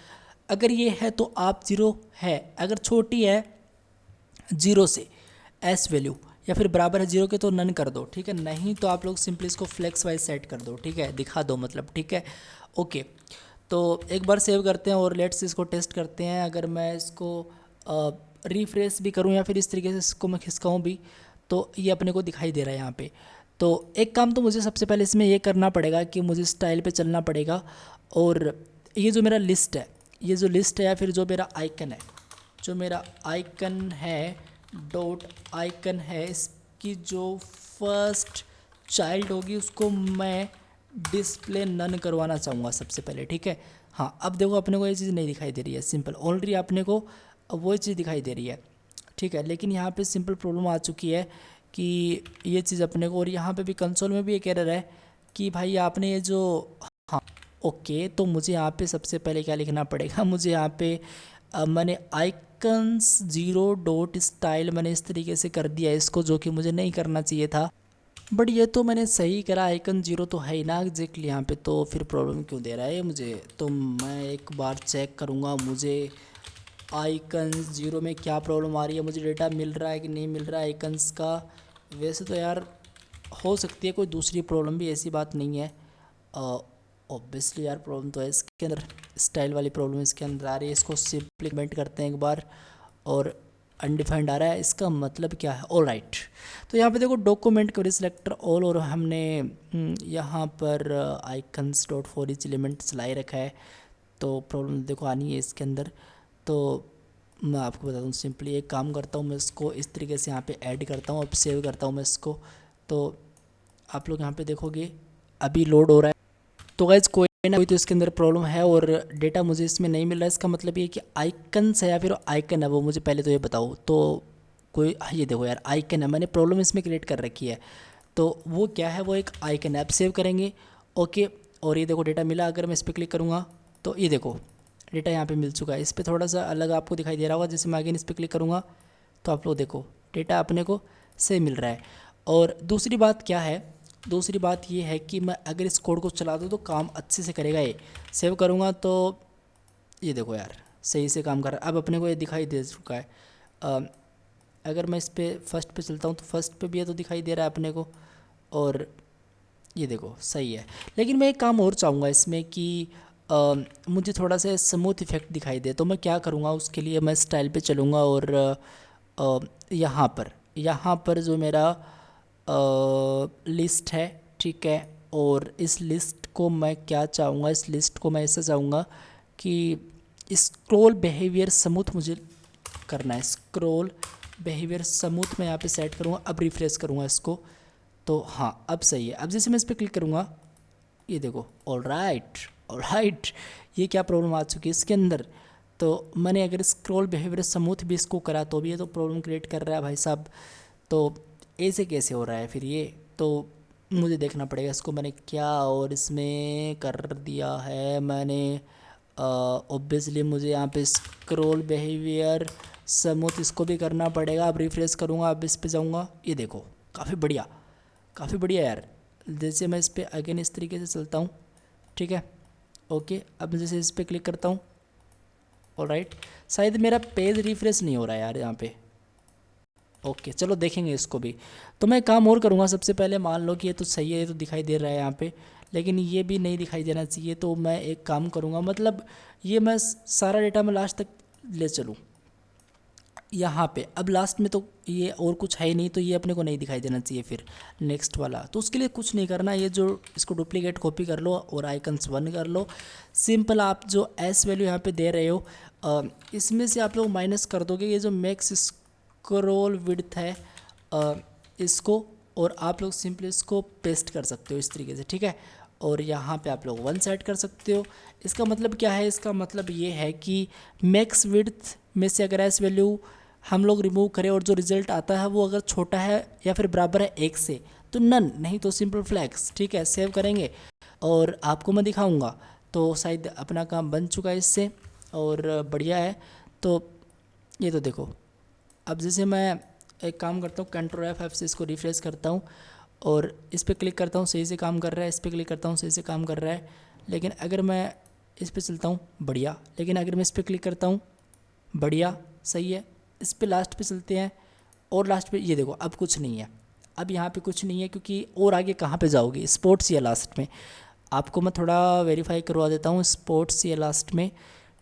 Speaker 1: अगर ये है तो आप जीरो है, अगर छोटी है जीरो से एस वैल्यू या फिर बराबर है जीरो के तो नन कर दो, ठीक है, नहीं तो आप लोग सिंपली इसको फ्लेक्स वाइज सेट कर दो, ठीक है, दिखा दो मतलब, ठीक है, ओके। तो एक बार सेव करते हैं और लेट्स इसको टेस्ट करते हैं। अगर मैं इसको रिफ्रेश भी करूं या फिर इस तरीके से इसको मैं खिसकाऊं भी, तो ये अपने को दिखाई दे रहा है यहाँ पे। तो एक काम तो मुझे सबसे पहले इसमें ये करना पड़ेगा कि मुझे स्टाइल पे चलना पड़ेगा, और ये जो मेरा लिस्ट है, ये जो लिस्ट है या फिर जो मेरा आइकन है, जो मेरा आइकन है, डॉट आइकन है, इसकी जो फर्स्ट चाइल्ड होगी उसको मैं डिस्प्ले नन करवाना चाहूँगा सबसे पहले, ठीक है। हाँ, अब देखो अपने को ये चीज़ नहीं दिखाई दे रही है, सिंपल ऑलरेडी अपने को वो चीज़ दिखाई दे रही है, ठीक है, लेकिन यहाँ पे सिंपल प्रॉब्लम आ चुकी है कि ये चीज़ अपने को, और यहाँ पे भी कंसोल में भी एक एरर है कि भाई आपने ये जो, हाँ, ओके, तो मुझे यहाँ पे सबसे पहले क्या लिखना पड़ेगा, मुझे यहाँ पे मैंने आइकन्स जीरो डॉट स्टाइल मैंने इस तरीके से कर दिया इसको, जो कि मुझे नहीं करना चाहिए था, बट ये तो मैंने सही करा, आइकन जीरो तो है ही ना एग्जैक्टली यहाँ पे, तो फिर प्रॉब्लम क्यों दे रहा है मुझे। तो मैं एक बार चेक करूँगा मुझे आइकन्स जीरो में क्या प्रॉब्लम आ रही है, मुझे डेटा मिल रहा है कि नहीं मिल रहा है आइकन्स का। वैसे तो यार हो सकती है कोई दूसरी प्रॉब्लम भी, ऐसी बात नहीं है, ऑब्वियसली यार प्रॉब्लम तो है इसके अंदर, स्टाइल वाली प्रॉब्लम इसके अंदर आ रही है। इसको सिंप्लीमेंट करते हैं एक बार, और अनडिफाइंड आ रहा है, इसका मतलब क्या है, ऑल राइट। तो यहाँ पे देखो डॉक्यूमेंट क्वेरी सिलेक्टर ऑल, और हमने यहाँ पर icons dot for each element चलाई रखा है, तो प्रॉब्लम देखो आनी है इसके अंदर। तो मैं आपको बता दूँ, सिंपली एक काम करता हूँ, मैं इसको इस तरीके से यहाँ पे ऐड करता हूँ, अब सेव करता हूँ मैं इसको, तो आप लोग यहाँ पे देखोगे अभी लोड हो रहा है। तो गाइज कोई ना कोई तो इसके अंदर प्रॉब्लम है, और डेटा मुझे इसमें नहीं मिल रहा है, इसका मतलब ये कि आइकन्स है या फिर आइकन है वो मुझे पहले तो ये बताओ। तो कोई, ये देखो यार आइकन है, मैंने प्रॉब्लम इसमें क्रिएट कर रखी है, तो वो क्या है, वो एक आइकन है। अब सेव करेंगे, ओके, और ये देखो डेटा मिला, अगर मैं इस पर क्लिक करूँगा तो ये देखो डेटा यहाँ पे मिल चुका है। इस पर थोड़ा सा अलग आपको दिखाई दे रहा होगा, जैसे मैं अगेन इस पर क्लिक करूँगा तो आप लोग देखो डेटा अपने को सही मिल रहा है। और दूसरी बात क्या है, दूसरी बात ये है कि मैं अगर इस कोड को चला दूँ तो काम अच्छे से करेगा ये। सेव करूँगा तो ये देखो यार सही से काम कर रहा है, अब अपने को ये दिखाई दे चुका है। अगर मैं इस पर फर्स्ट पे चलता हूँ तो फर्स्ट पे भी ये तो दिखाई दे रहा है अपने को, और ये देखो सही है। लेकिन मैं एक काम और चाहूँगा इसमें कि मुझे थोड़ा सा स्मूथ इफेक्ट दिखाई दे, तो मैं क्या करूँगा उसके लिए, मैं स्टाइल पे चलूँगा, और यहाँ पर जो मेरा लिस्ट है, ठीक है, और इस लिस्ट को मैं क्या चाहूँगा, इस लिस्ट को मैं ऐसा चाहूँगा कि स्क्रॉल बिहेवियर स्मूथ मुझे करना है, स्क्रॉल बिहेवियर स्मूथ मैं यहाँ पे सेट करूँगा। अब रिफ्रेश करूँगा इसको, तो हाँ अब सही है। अब जैसे मैं इस पर क्लिक करूँगा ये देखो, ऑल राइट, ये क्या प्रॉब्लम आ चुकी है इसके अंदर। तो मैंने अगर स्क्रॉल बिहेवियर स्मूथ भी इसको करा तो भी ये तो प्रॉब्लम क्रिएट कर रहा है भाई साहब। तो ऐसे कैसे हो रहा है फिर ये, तो मुझे देखना पड़ेगा इसको मैंने क्या और इसमें कर दिया है मैंने। ऑब्वियसली मुझे यहाँ पे स्क्रॉल बिहेवियर स्मूथ इसको भी करना पड़ेगा। अब रिफ्रेश करूँगा, अब इस पे जाऊँगा, ये देखो काफ़ी बढ़िया यार। जैसे मैं इस पर अगेन इस तरीके से चलता हूँ, ठीक है, ओके। अब जैसे इस पर क्लिक करता हूँ, ऑलराइट, शायद मेरा पेज रिफ्रेश नहीं हो रहा है यार यहाँ पे। ओके चलो देखेंगे इसको भी। तो मैं काम और करूँगा, सबसे पहले मान लो कि ये तो सही है, ये तो दिखाई दे रहा है यहाँ पे, लेकिन ये भी नहीं दिखाई देना चाहिए। तो मैं एक काम करूँगा, मतलब ये मैं सारा डेटा मैं लास्ट तक ले चलूँ यहाँ पे। अब लास्ट में तो ये और कुछ है ही नहीं, तो ये अपने को नहीं दिखाई देना चाहिए फिर नेक्स्ट वाला। तो उसके लिए कुछ नहीं करना, ये जो इसको डुप्लीकेट कॉपी कर लो और आइकन्स 1 कर लो। सिंपल आप जो एस वैल्यू यहाँ पे दे रहे हो इसमें से आप लोग माइनस कर दोगे ये जो मैक्स स्क्रॉल विड्थ है इसको, और आप लोग सिंपली इसको पेस्ट कर सकते हो इस तरीके से, ठीक है। और यहाँ पे आप लोग 1 सेट कर सकते हो। इसका मतलब क्या है, इसका मतलब ये है कि मैक्स विड्थ में से अगर एस वैल्यू हम लोग रिमूव करें और जो रिज़ल्ट आता है वो अगर छोटा है या फिर बराबर है 1 से तो नन, नहीं तो सिंपल फ्लैक्स, ठीक है। सेव करेंगे और आपको मैं दिखाऊंगा। तो शायद अपना काम बन चुका है इससे और बढ़िया है। तो ये तो देखो, अब जैसे मैं एक काम करता हूँ Ctrl F से इसको रिफ्रेश करता हूँ और इस पर क्लिक करता हूँ, सही से काम कर रहा है। इस पर क्लिक करता हूँ, सही से काम कर रहा है। लेकिन अगर मैं इस पर चलता हूँ, बढ़िया। लेकिन अगर मैं इस पर क्लिक करता हूँ, बढ़िया, सही है। इस पे लास्ट पे चलते हैं और लास्ट पे ये देखो अब कुछ नहीं है। अब यहाँ पे कुछ नहीं है क्योंकि और आगे कहाँ पे जाओगे, स्पोर्ट्स या लास्ट में। आपको मैं थोड़ा वेरीफाई करवा देता हूँ, स्पोर्ट्स या लास्ट में,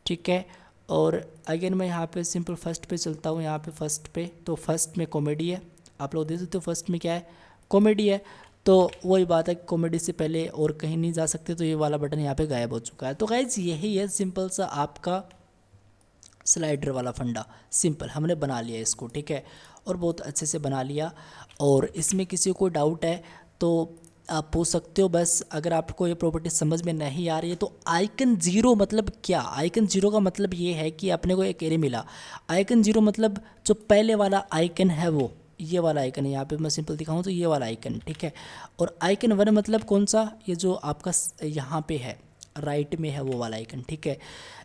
Speaker 1: ठीक है। और अगेन मैं यहाँ पे सिंपल फर्स्ट पे चलता हूँ, यहाँ पे फर्स्ट पे, तो फर्स्ट में कॉमेडी है। आप लोग देख सकते हो फर्स्ट में क्या है, कॉमेडी है। तो वही बात है, कॉमेडी से पहले और कहीं नहीं जा सकते, तो ये वाला बटन यहाँ पे गायब हो चुका है। तो गाइज यही है सिंपल सा आपका स्लाइडर वाला फंडा। सिंपल हमने बना लिया इसको, ठीक है, और बहुत अच्छे से बना लिया। और इसमें किसी को डाउट है तो आप पूछ सकते हो। बस अगर आपको ये प्रॉपर्टी समझ में नहीं आ रही है तो आइकन 0 मतलब क्या, आइकन 0 का मतलब ये है कि अपने को एक एरे मिला। आइकन 0 मतलब जो पहले वाला आइकन है वो ये वाला आइकन है। यहाँ पे मैं सिंपल दिखाऊँ तो ये वाला आइकन, ठीक है। और आइकन 1 मतलब कौन सा, ये जो आपका यहाँ पे है राइट में है वो वाला आइकन, ठीक है।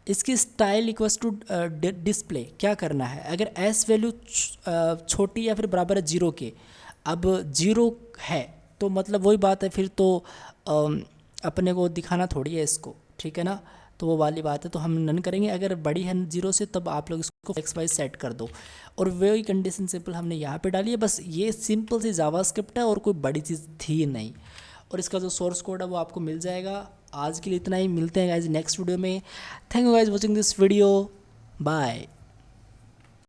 Speaker 1: इसकी स्टाइल इक्वल्स टू डिस्प्ले क्या करना है, अगर एस वैल्यू छोटी या फिर बराबर है 0 के, अब 0 है तो मतलब वही बात है फिर तो अपने को दिखाना थोड़ी है इसको, ठीक है ना। तो वो वाली बात है, तो हम नन करेंगे। अगर बड़ी है 0 से तब आप लोग इसको एक्स वाई सेट कर दो। और वही कंडीशन सिंपल हमने यहाँ पे डाली है। बस ये सिंपल सी जावास्क्रिप्ट है और कोई बड़ी चीज़ थी नहीं। और इसका जो सोर्स कोड है वो आपको मिल जाएगा। आज के लिए इतना ही, मिलते हैं गाइज नेक्स्ट वीडियो में। Thank you guys watching this video, bye.